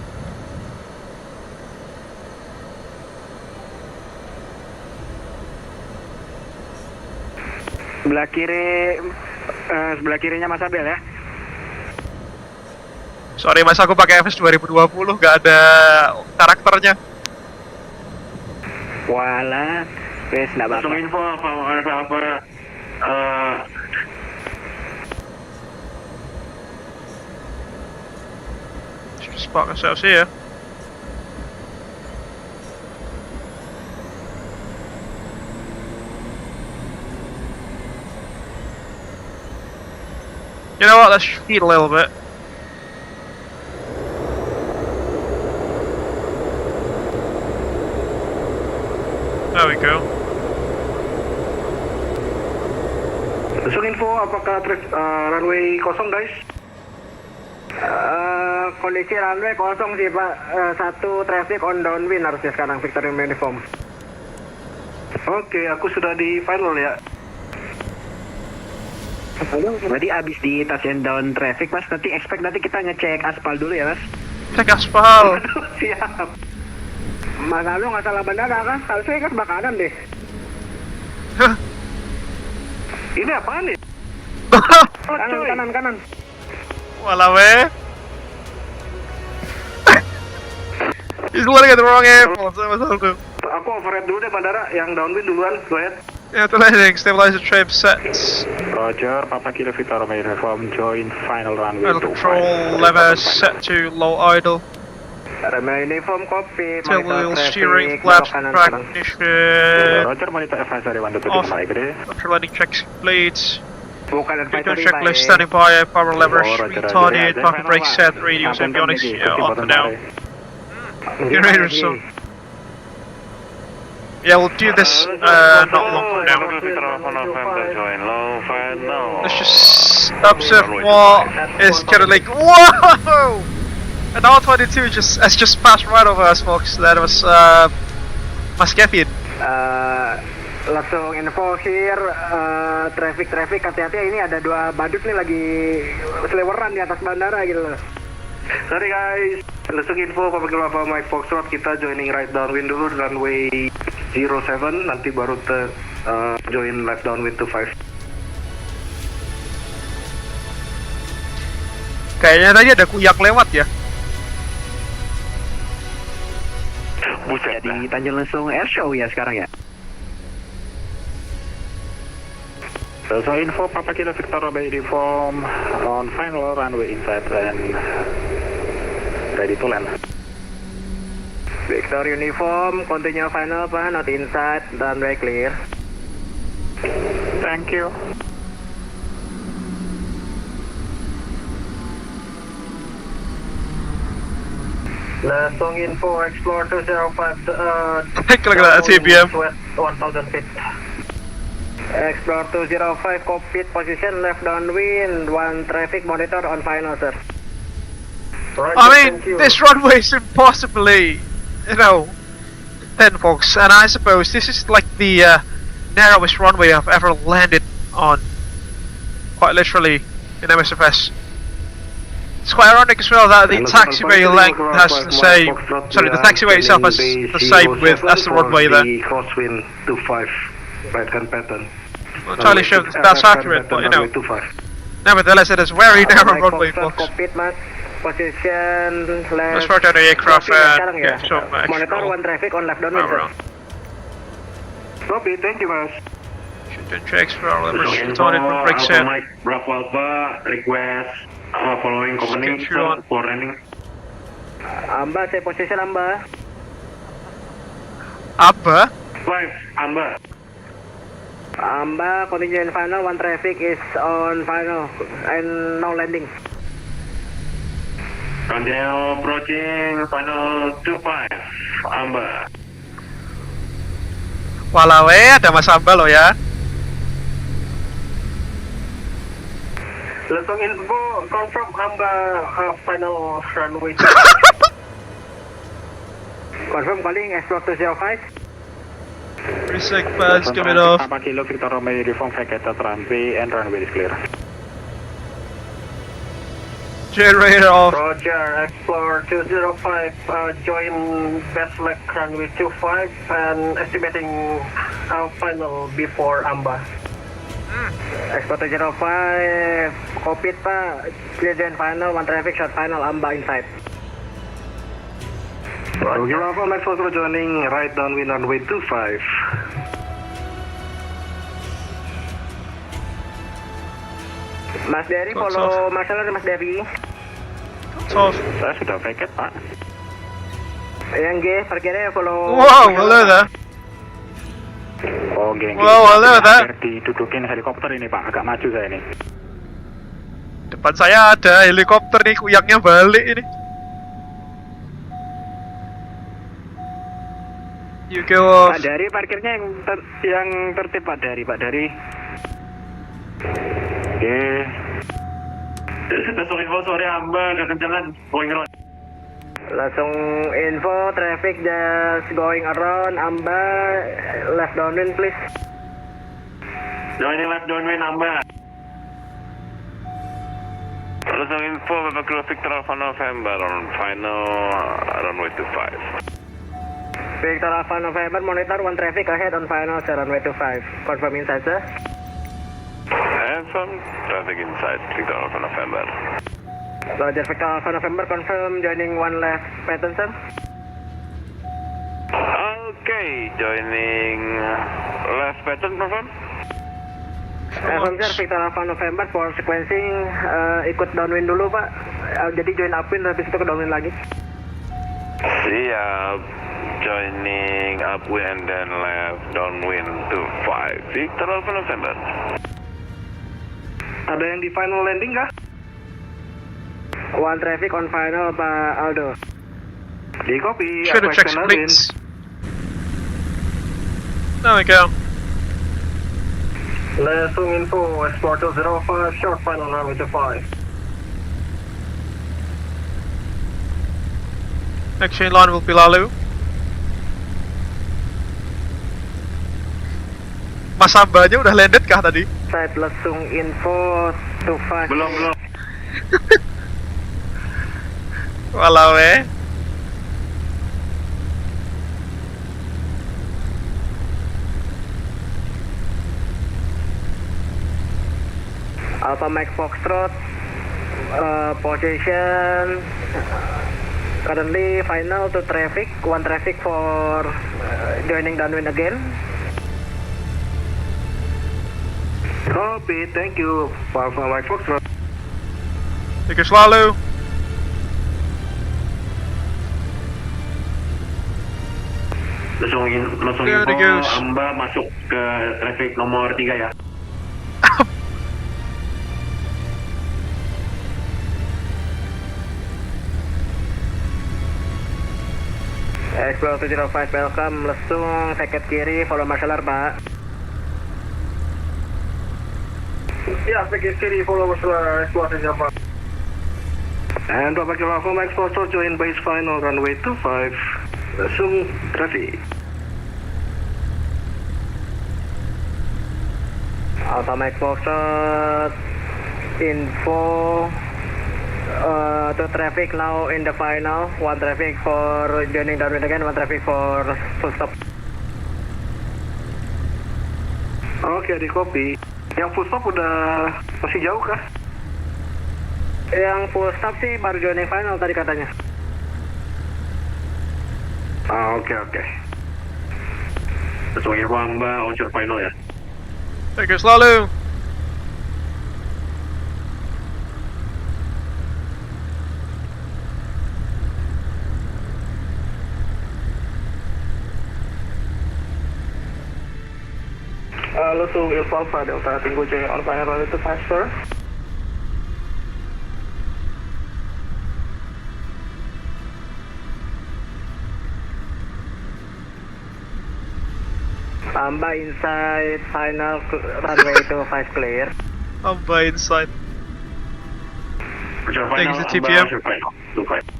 Sebelah kiri, sebelah kirinya Mas Abel ya. Sorry mas, aku pakai FS 2020, gak ada karakternya. Walah, wes nggak apa-apa. Langsung info apa Just park ourselves here. You know what, let's speed a little bit. There we go. Langsung info, apakah runway kosong guys? Kondisi runway kosong sih Pak. Satu traffic on downwind harusnya sekarang Victor uniform. Oke, aku sudah di final ya. Berarti abis di touchdown down traffic mas, nanti expect nanti kita ngecek aspal dulu ya mas. Cek aspal. Siap. Mas Alu nggak salah bandara kan? Harusnya kan sebelah kanan deh. Ini apaan nih? Kanan. Walah weh. He's looking at the wrong airport. Aku overhead dulu deh bandara, yang downwind duluan, go ahead. Yeah, the landing, stabilizer trim set. Roger, Papa Kilo Victor uniform, join final runway 25. Control lever set to low idle. Uniform copy. Tail wheel steering, flaps, track ignition. Roger, monitor advisory 1 to Off. 5 gede. After landing checks complete. Bukan Vehicle checklist standing by, power levers retarded, parking brake set, radios, avionics on for now. Generator so. Yeah, we'll do this not long from now. Let's just observe what is kind of like. Whoa! An R22 has just passed right over us, folks. That was Maskepian. Langsung info here, traffic hati-hati, ini ada dua badut nih lagi seleweran di atas bandara gitu loh. Sorry guys, langsung info Papa Kilo Alpha Mike Foxtrot, kita joining right downwind dulu runway 07, nanti baru join left downwind to 5. Kayaknya tadi ada kuyak lewat ya. Buset, di Tanjung Lesung Airshow ya sekarang ya. So info Papa Kilo Victor Romeo uniform on final runway inside and ready to land. Victor uniform, continue final Pak, not inside, runway clear. Thank you. Lesung info, Xplore 205, Take a look at that TPM. 1000 feet. Xplore 205, cockpit position, left downwind, 1 traffic monitor on final, sir. Right, I mean, this runway is impossibly, thin, folks, and I suppose this is like the narrowest runway I've ever landed on, quite literally, in MSFS. It's quite ironic as well that the taxiway length has the same, the taxiway itself has the same width as the runway there. Crosswind 25, right hand pattern. I'm not entirely sure if that's accurate, but nevertheless it is a very narrow runway, folks. Position left. Let's rotate the aircraft and get some Monitor 1 traffic on left downwind. Copy, thank you guys. Should checks for our liberation on it with brakes in. Bravo Alpha, request following company for landing. Amba, say position Amba. Amba? 5, Amba. Amba, continue in final, 1 traffic is on final and no landing. Continue approaching final 25, Amba. Walau ada Mas Amba loh ya. Lesung info, confirm Amba final runway. Confirm calling Xplore 205. Resec pass, give it off. Papa Kilo Victor Romeo uniform vacated runway and runway is clear. Generator off. Roger, Xplore 205, join best leg runway 25 and estimating final before Amba. Xplore 205, copy Pak, clear join final, 1 traffic short final, Amba inside. Roger, Alpha, Max Foxtrot joining right downwind runway 25. Mas Dari, follow Marcel Mas Dari. Off. Saya sudah vacate, Pak. Yang G, parkirnya follow. Wow, hello there. Oh, geng. Wow, hello there. Didudukin helikopter ini, Pak. Agak maju saya ini. Depan saya ada helikopter nih, kuyangnya balik ini. You go off. Pak Dari, parkirnya yang tertib Pak Dari. Oke. Langsung info sore Amba, gak kencangan, going around. Langsung info, traffic just going around, Amba, left downwind please. Joining left downwind Amba. Langsung info, Bapak Kilo Victor Alpha November on final runway 25. Victor Alpha November, monitor 1 traffic ahead on final runway 25. Confirm inside sir. And some traffic inside Victor Alpha November. Roger, Victor Alpha November, confirm joining 1 left pattern sir. Okay, joining left pattern, confirm. Confirm sir, Victor Alpha November for sequencing, ikut downwind dulu Pak. Jadi join upwind habis itu ke downwind lagi. Siap. Joining upwind and then left downwind to 5 Victor Alpha November. Ada yang di final landing kah? 1 traffic on final Pak Aldo. Di copy. Should have checked please. There we go. Lesung info, Xplore 205, short final runway 25. Next in line will be Lalu. Mas Ambanya udah landed kah tadi? Side Lesung info 25. Belum. Walau Alpha Mike Foxtrot, position currently final to traffic, 1 traffic for joining downwind again. Copy, thank you. Alpha Mike Foxtrot. Thank you selalu. Langsung info, Amba masuk ke traffic nomor 3 ya. Xplore 205, welcome. Lesung, seket kiri, follow marshal Pak. Ya, seket kiri, follow marshal Xplore 205. And Bapak Kilo Alpha Mike Foxtrot, join base final, runway 25. Lesung, traffic. Alpha Mike Foxtrot, info to traffic now in the final. One traffic for joining downwind again, one traffic for full stop. Oke, di copy. Yang full stop udah masih jauh kah? Yang full stop sih baru joining final tadi katanya. Oke. Sesuai info Amba, onshore final ya. Thank you selalu. Lesung Alpha Delta Tango J on final runway 25, sir. Amba inside final runway 25 clear. Amba inside. Onshore Thank final, you, TPM. onshore final, 25.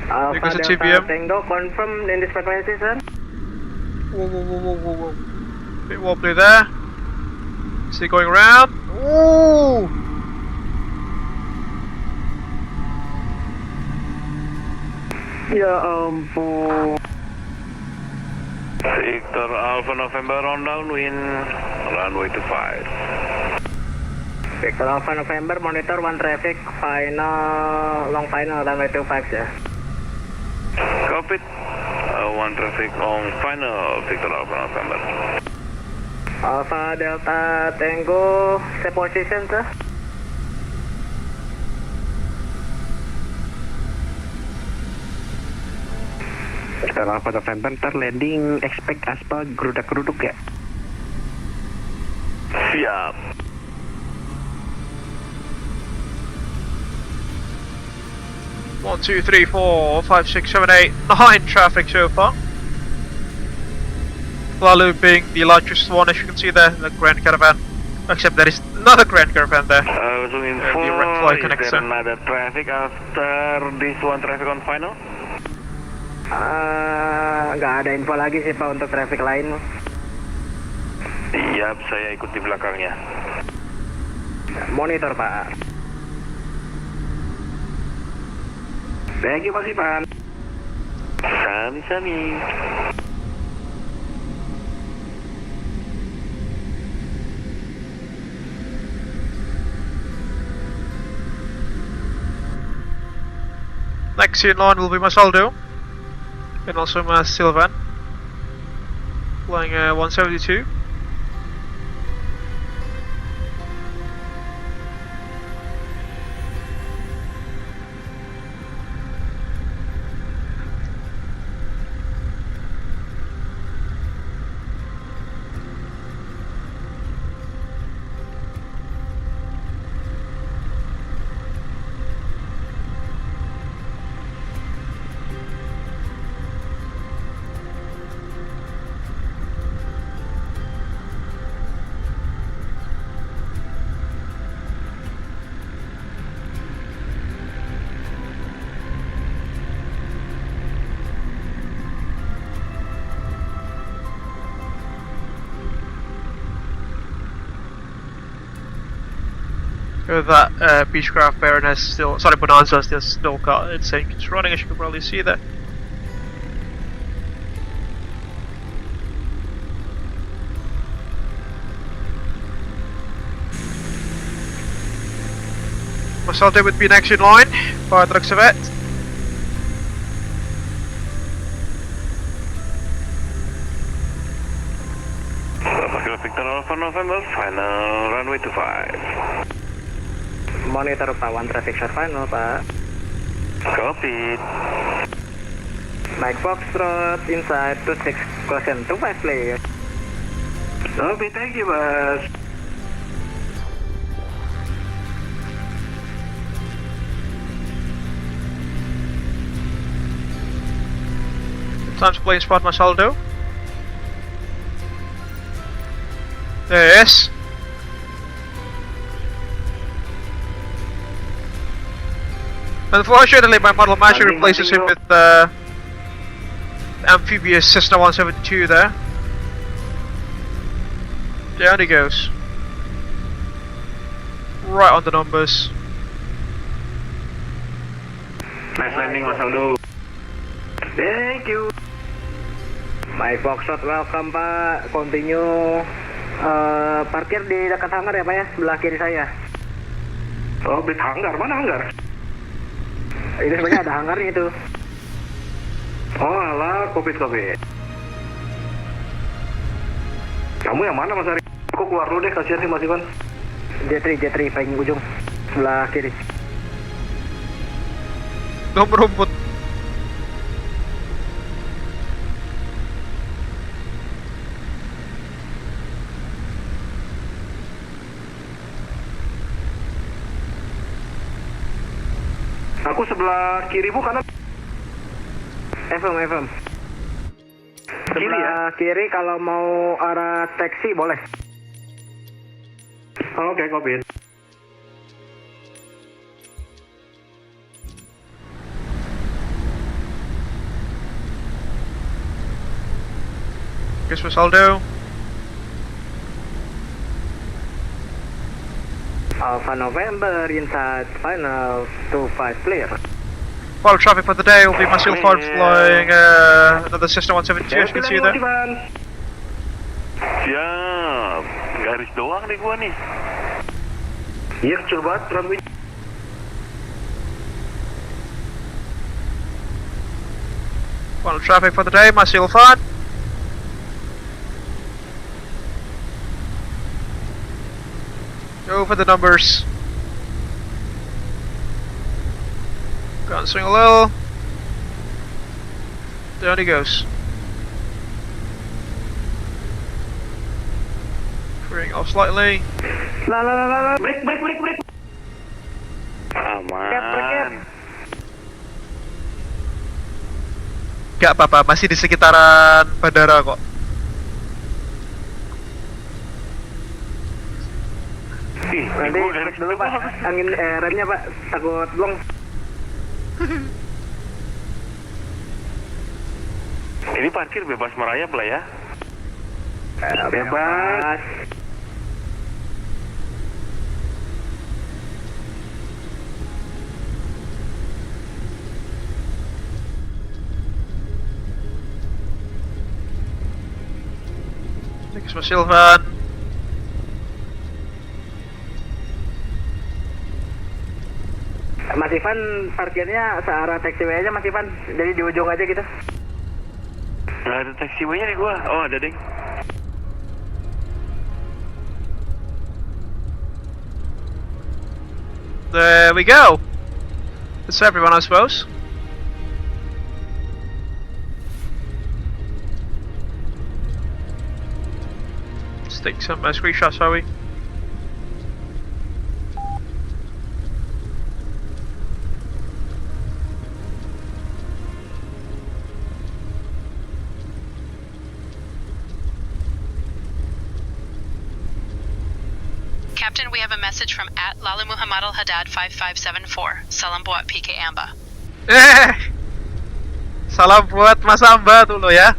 Alpha Because Delta TPM. Tango confirm in this frequency, sir. Whoa. Bit wobbly there. Is he going around? Ooh! Ya ampun. Victor Alpha November on downwind, runway 25. Victor Alpha November monitor one traffic final, long final runway 25 ya. Copy. One traffic on final, Victor Alpha November. Alpha Delta Tango, set position sir. Victor Alpha November, ntar landing expect aspal gerudak-geruduk ya. Siap. One, two, three, four, 5, 6, 7, 8, 9 traffic so far. Lalu being the largest one, as you can see there, the Grand Caravan. Except there is another Grand Caravan there. So info, the red flag is connector. there another traffic after this one traffic on final? Nggak ada info lagi sih Pak untuk traffic lain. Siap, saya ikut di belakangnya. Monitor Pak. Thank you Pak Sipan. Sami-sami. Next in line will be my Saldo. And also my Sylvan. Flying 172. That Beechcraft Baroness still, sorry, Bonanza still got its engines running, as you can probably see there. Salto would be next in line. Fire trucks of it. Victor Alpha November, final runway 25. Monitor Pak, 1 traffic short final Pak. Copy. Mike Foxtrot inside 26 caution 25 clear. Copy, thank you, boss. Time to plane spot my saldo. There it is. Unfortunately, my model matcher replaces him with the amphibious Cessna 172 there. Down he goes. Right on the numbers. Nice landing, Mas Aldo. Thank you. Mike Foxtrot, welcome Pak. Continue. Parkir di dekat hangar ya Pak ya, sebelah kiri saya. Oh, bed hangar, mana hangar? Ini sebenarnya ada hangarnya itu. Oh alah, covid. Kamu yang mana Mas Ari? Aku keluar dulu deh, kasihan sih Mas Ivan. J3 paling ujung sebelah kiri. Nomor rumput. Aku sebelah kiri bu, kanan. FM. Sebelah kiri kalau mau arah taksi boleh. Oke, copy. Guess for saldo. Alpha November inside final 25 clear. Final traffic for the day will be myself flying another Cessna 172 as you can see there. Siap, garis doang nih gua nih. Iya kecil banget runway. Final traffic for the day, myself fun. Go for the numbers. Can't swing a little. Down he goes. Freeing off slightly. La. Break. Aman. Gak apa-apa, masih di sekitaran bandara kok. Nanti dulu Pak, angin remnya Pak, takut blong. Ini parkir bebas merayap lah ya. Bebas. Thanks Mas Silvan. Mas Ivan parkirnya searah taxiway aja Mas Ivan, jadi di ujung aja gitu. Nggak ada taxiway-nya nih gua. Oh ada ding. There we go. That's everyone I suppose. Let's take some screenshots, shall we? Captain, we have a message from @Lalu Muhammad Al Haddad 5574. Salam buat PK Amba. Salam buat Mas Amba dulu ya.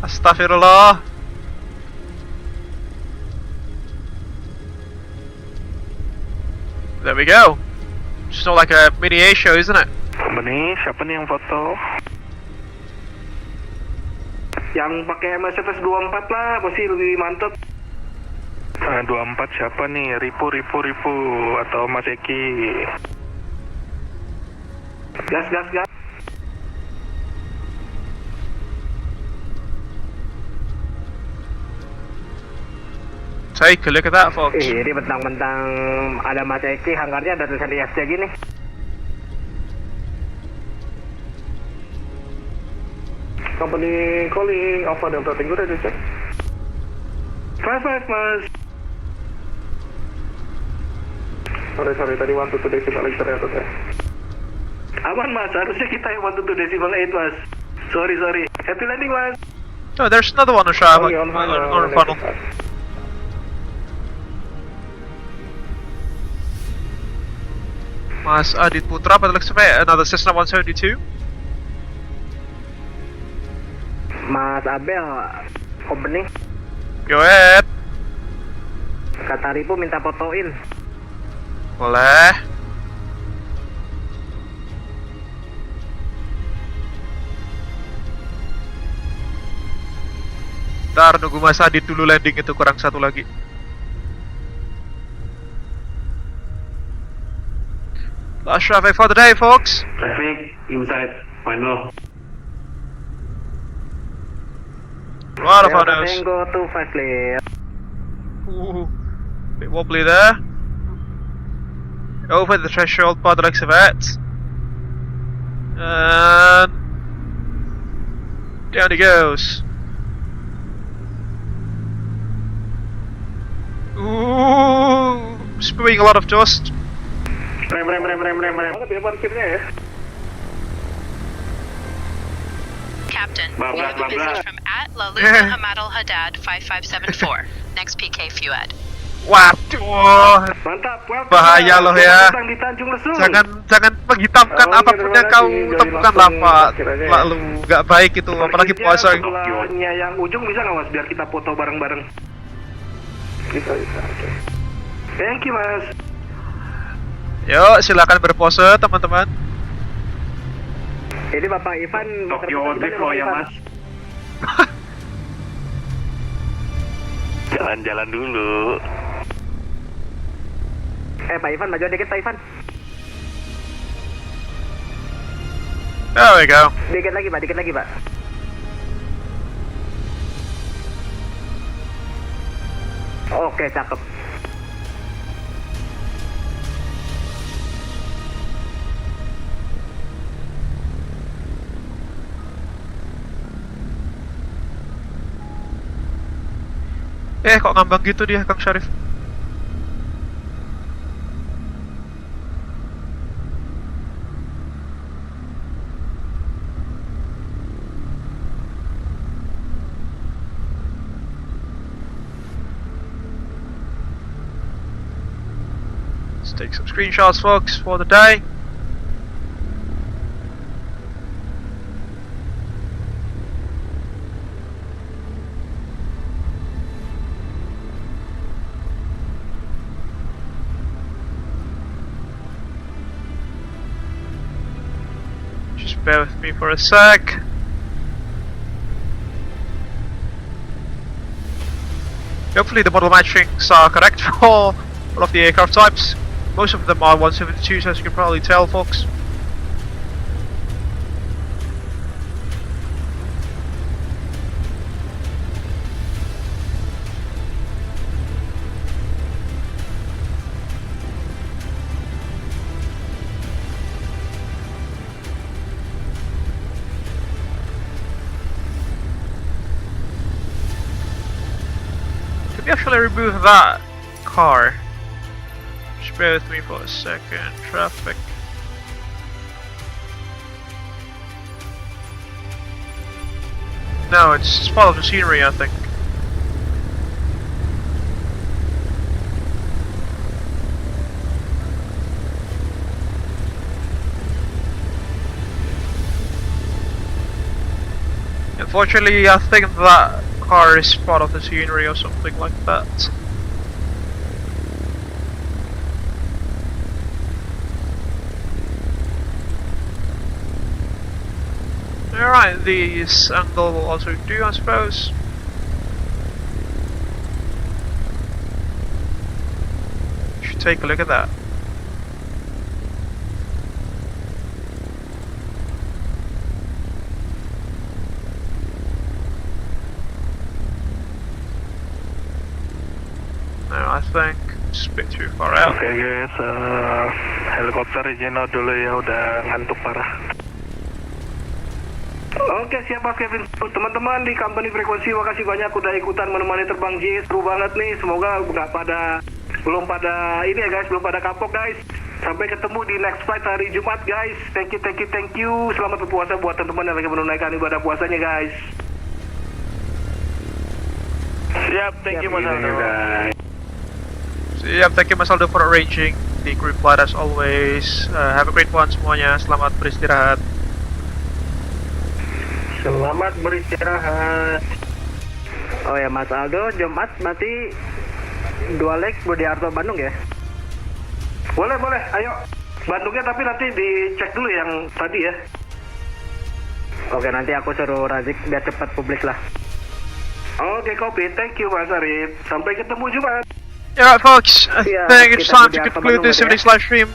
Astagfirullah. There we go. Just not like a mini A show, isn't it? Benih, siapa nih yang foto? Yang pakai MSFS 24 lah, pasti lebih mantap. 24 siapa nih? Ripu atau Mas Eki? Gas. Take a look at that, folks. Ini mentang-mentang ada Mas Eki, hanggarnya ada tulisan IFC gini. Company calling Alpha Delta Tango, ready to check. 55 Mas. Sorry, tadi 122 decimal lagi ternyata ya. Aman Mas, harusnya kita yang 122 decimal 8 Mas. Sorry. Happy landing Mas. Oh, there's another one on funnel. Mas Adit Putra, but looks to be another Cessna 172. Mas Abel, company. Go ahead. Kata Ripu minta fotoin. Boleh. Ntar nunggu Mas Adit dulu landing, itu kurang satu lagi. Last traffic for the day, folks. Traffic inside final. Lot of honors. Tango 25 clear. Bit wobbly there. Over the threshold by the looks of it. And down he goes. Ooh, spewing a lot of dust. Rem. Captain, we have a message from @Lalu Muhammad Al Haddad 5574. Next PK FLYbuburit. Waduh, Mantap, bahaya loh ya. Di Tanjung Lesung. Jangan menghitamkan apapun yang kau temukan lah Pak. Lalu nggak baik itu, apalagi puasa. Yang ujung bisa nggak Mas, biar kita foto bareng-bareng? Bisa. Okay. Thank you Mas. Yuk, silakan berpose teman-teman. Ini Bapak Ivan. Tokyo Drift loh ya Mas. Jalan-jalan dulu. Pak Ivan, maju dikit Pak Ivan. There we go. Dikit lagi Pak. Oke, cakep. Kok ngambang gitu dia, Kang Syarif? Let's take some screenshots, folks, for the day. Bear with me for a sec. Hopefully the model matchings are correct for all of the aircraft types. Most of them are 172s, as you can probably tell, folks. Let me actually remove that car. Just bear with me for a second. Traffic. No, it's part of the scenery, I think. Unfortunately, I think that car is part of the scenery or something like that. Alright, this angle will also do, I suppose. take a look at that. No, I think it's a bit too far out. Oke guys, helikopter izin out dulu ya, udah ngantuk parah. Oke, siap Mas Kevin. Teman-teman di company frekuensi, makasih banyak udah ikutan menemani terbang J. Seru banget nih. Semoga belum pada ini ya guys, belum pada kapok guys. Sampai ketemu di next flight hari Jumat guys. Thank you. Selamat berpuasa buat teman-teman yang lagi menunaikan ibadah puasanya guys. Siap, thank you Mas Aldo. Siap, thank you Mas Aldo for arranging the group flight as always. Have a great one semuanya. Selamat beristirahat. Selamat beristirahat. Oh ya Mas Aldo, Jumat berarti 2 leg Budiarto Bandung ya? Boleh, ayo. Bandungnya tapi nanti dicek dulu yang tadi ya. Oke, nanti aku suruh Razik biar cepat publik lah. Oke, copy. Thank you Mas Arif. Sampai ketemu Jumat. Alright folks, I think it's time to conclude this evening's live stream.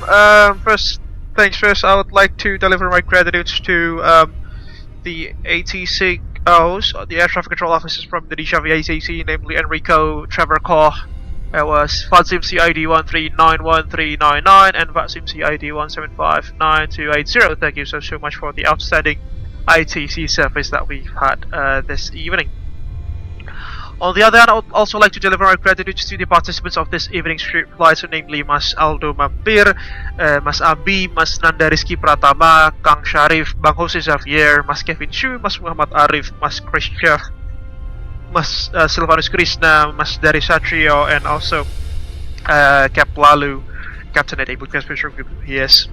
First, I would like to deliver my gratitude to the ATCOs, the Air Traffic Control Officers from the Jayawijaya, namely Enrico, Trevor Koch, was VATSIM CID 1391399 and VATSIM CID 1759280. Thank you so much for the outstanding ITC service that we've had this evening. On the other hand, I would also like to deliver our gratitude to the participants of this evening's flight, namely Mas Aldo Mampir, Mas Abi, Mas Nanda Rizky Pratama, Kang Sharif, Bang Jose Xavier, Mas Kevin Shu, Mas Muhammad Arif, Mas Chris Chef, Mas Silvanus Krishna, Mas Dari Satrio, and also Cap Lalu, Captain at Abel Jets Virtual Group. Yes.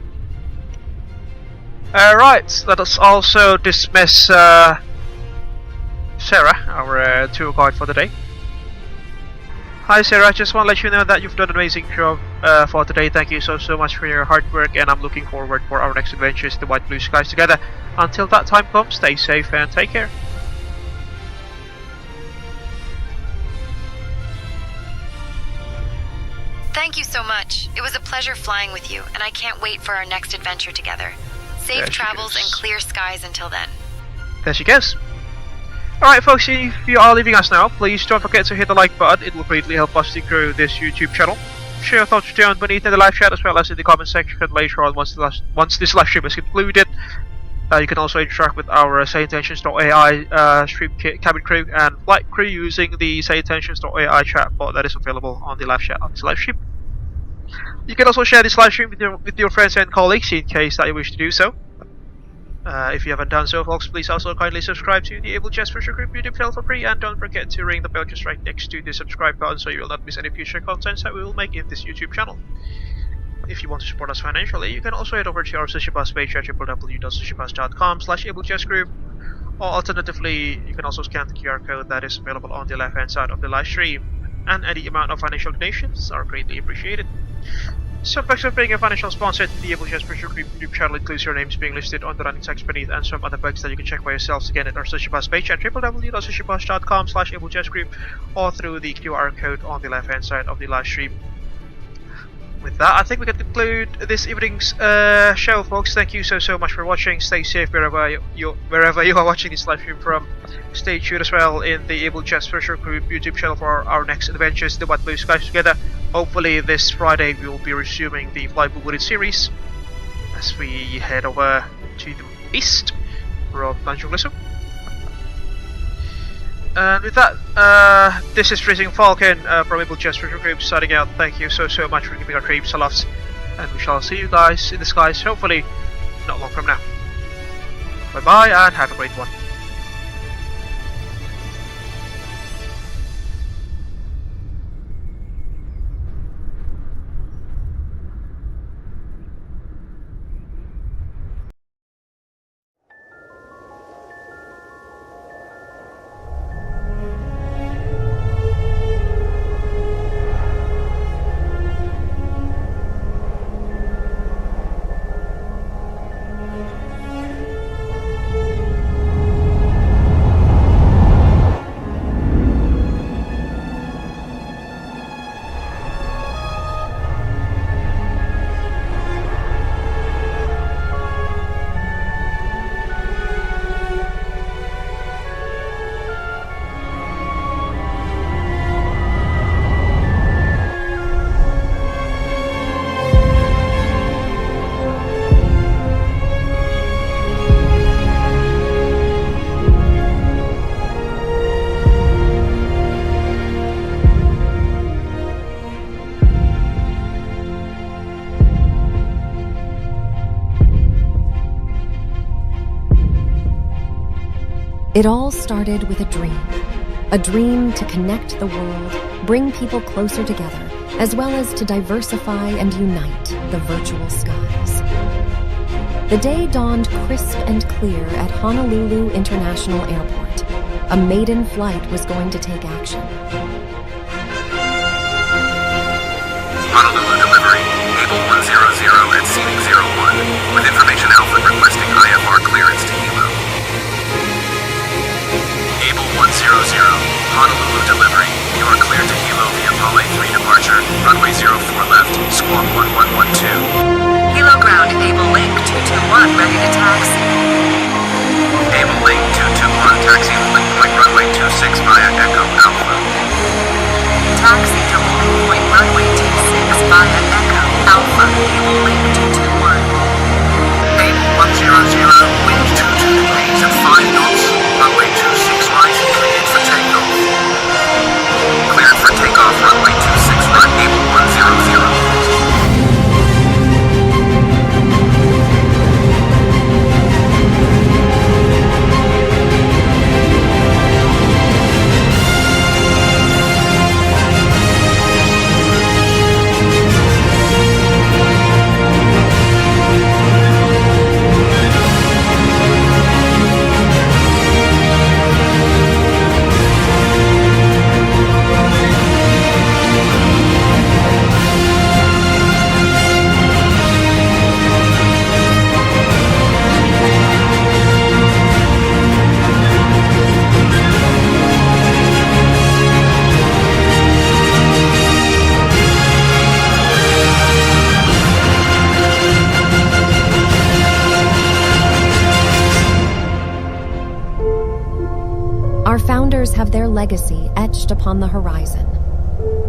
Right, let us also dismiss Sarah, our tour guide for the day. Hi Sarah, just want to let you know that you've done an amazing job for today. Thank you so much for your hard work, and I'm looking forward for our next adventures, the white blue skies together. Until that time comes, stay safe and take care. Thank you so much. It was a pleasure flying with you, and I can't wait for our next adventure together. Safe travels and clear skies until then. There she goes. Alright folks, if you are leaving us now, please don't forget to hit the like button. It will greatly help us to grow this YouTube channel. Share your thoughts down beneath in the live chat as well as in the comment section later on once this live stream is concluded. You can also interact with our SayIntentions.ai stream cabin crew and flight crew using the SayIntentions.ai chatbot that is available on the live chat of this live stream. You can also share this live stream with your friends and colleagues in case that you wish to do so. If you haven't done so, folks, please also kindly subscribe to the Abel Jets Virtual Group YouTube channel for free, and don't forget to ring the bell just right next to the subscribe button so you will not miss any future content that we will make in this YouTube channel. If you want to support us financially, you can also head over to our Sushi Bus page at www.sushibus.com/AbelJetsGroup, or alternatively, you can also scan the QR code that is available on the left-hand side of the live stream, and any amount of financial donations are greatly appreciated. Some perks of being a financial sponsor to the Abel Jets Virtual Group YouTube channel includes your names being listed on the running text beneath, and some other perks that you can check by yourselves again at our Sushi Bus page at www.sushibus.com/AbelJetsGroup, or through the QR code on the left-hand side of the live stream. With that, I think we can conclude this evening's show, folks. Thank you so much for watching. Stay safe wherever you are watching this live stream from. Stay tuned as well in the Abel Jets Virtual Group YouTube channel for our next adventures, the White Blue Skies together. Hopefully this Friday we will be resuming the FLYbuburit Series as we head over to the east from Tanjung Lesung. And with that, this is Racing Falcon from Abel Jets Virtual Group signing out. Thank you so much for keeping our dreams aloft, and we shall see you guys in the skies hopefully not long from now. Bye bye and have a great one. It all started with a dream to connect the world, bring people closer together, as well as to diversify and unite the virtual skies. The day dawned crisp and clear at Honolulu International Airport. A maiden flight was going to take action. Honolulu delivery, Abel 100 at seating 01, with information Alpha requesting IFR clearance to Hilo. Abel 100, Honolulu delivery, you are cleared to Hilo via Pale 3 departure, runway 04 left, squawk 1112. Hilo ground, Abel Link 221, ready to taxi. Abel Link 221, taxi link point runway 26 via Echo Alpha. Taxi to holding point runway 26 via Echo Alpha, Abel Link 221. Abel 100, wind 22 degrees at 5 knots, runway 26 right, cleared for takeoff. Cleared for takeoff, runway 26 right, Abel 100. Our founders have their legacy etched upon the horizon.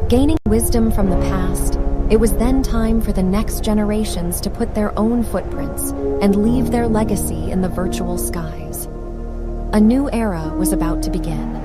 Gaining wisdom from the past, it was then time for the next generations to put their own footprints and leave their legacy in the virtual skies. A new era was about to begin.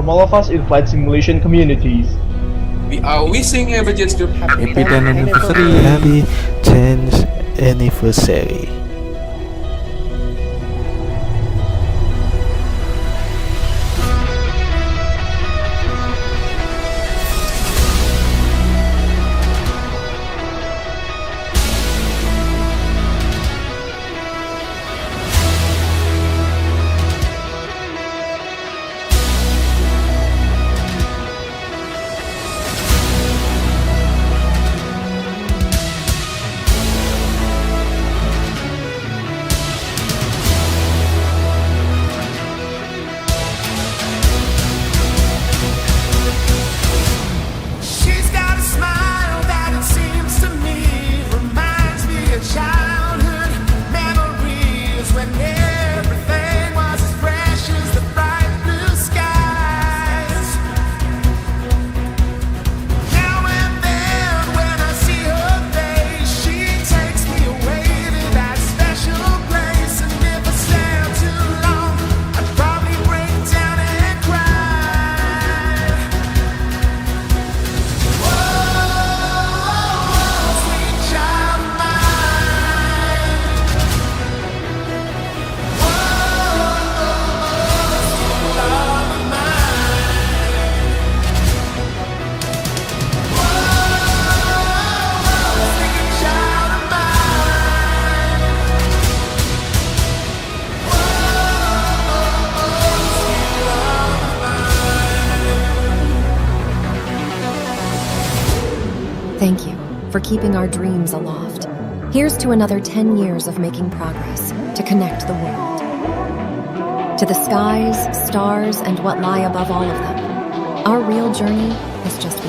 from all of us in flight simulation communities. We are wishing Abel Jets Group happy 10th anniversary. Happy 10th anniversary. Thank you for keeping our dreams aloft. Here's to another 10 years of making progress to connect the world. To the skies, stars, and what lie above all of them. Our real journey has just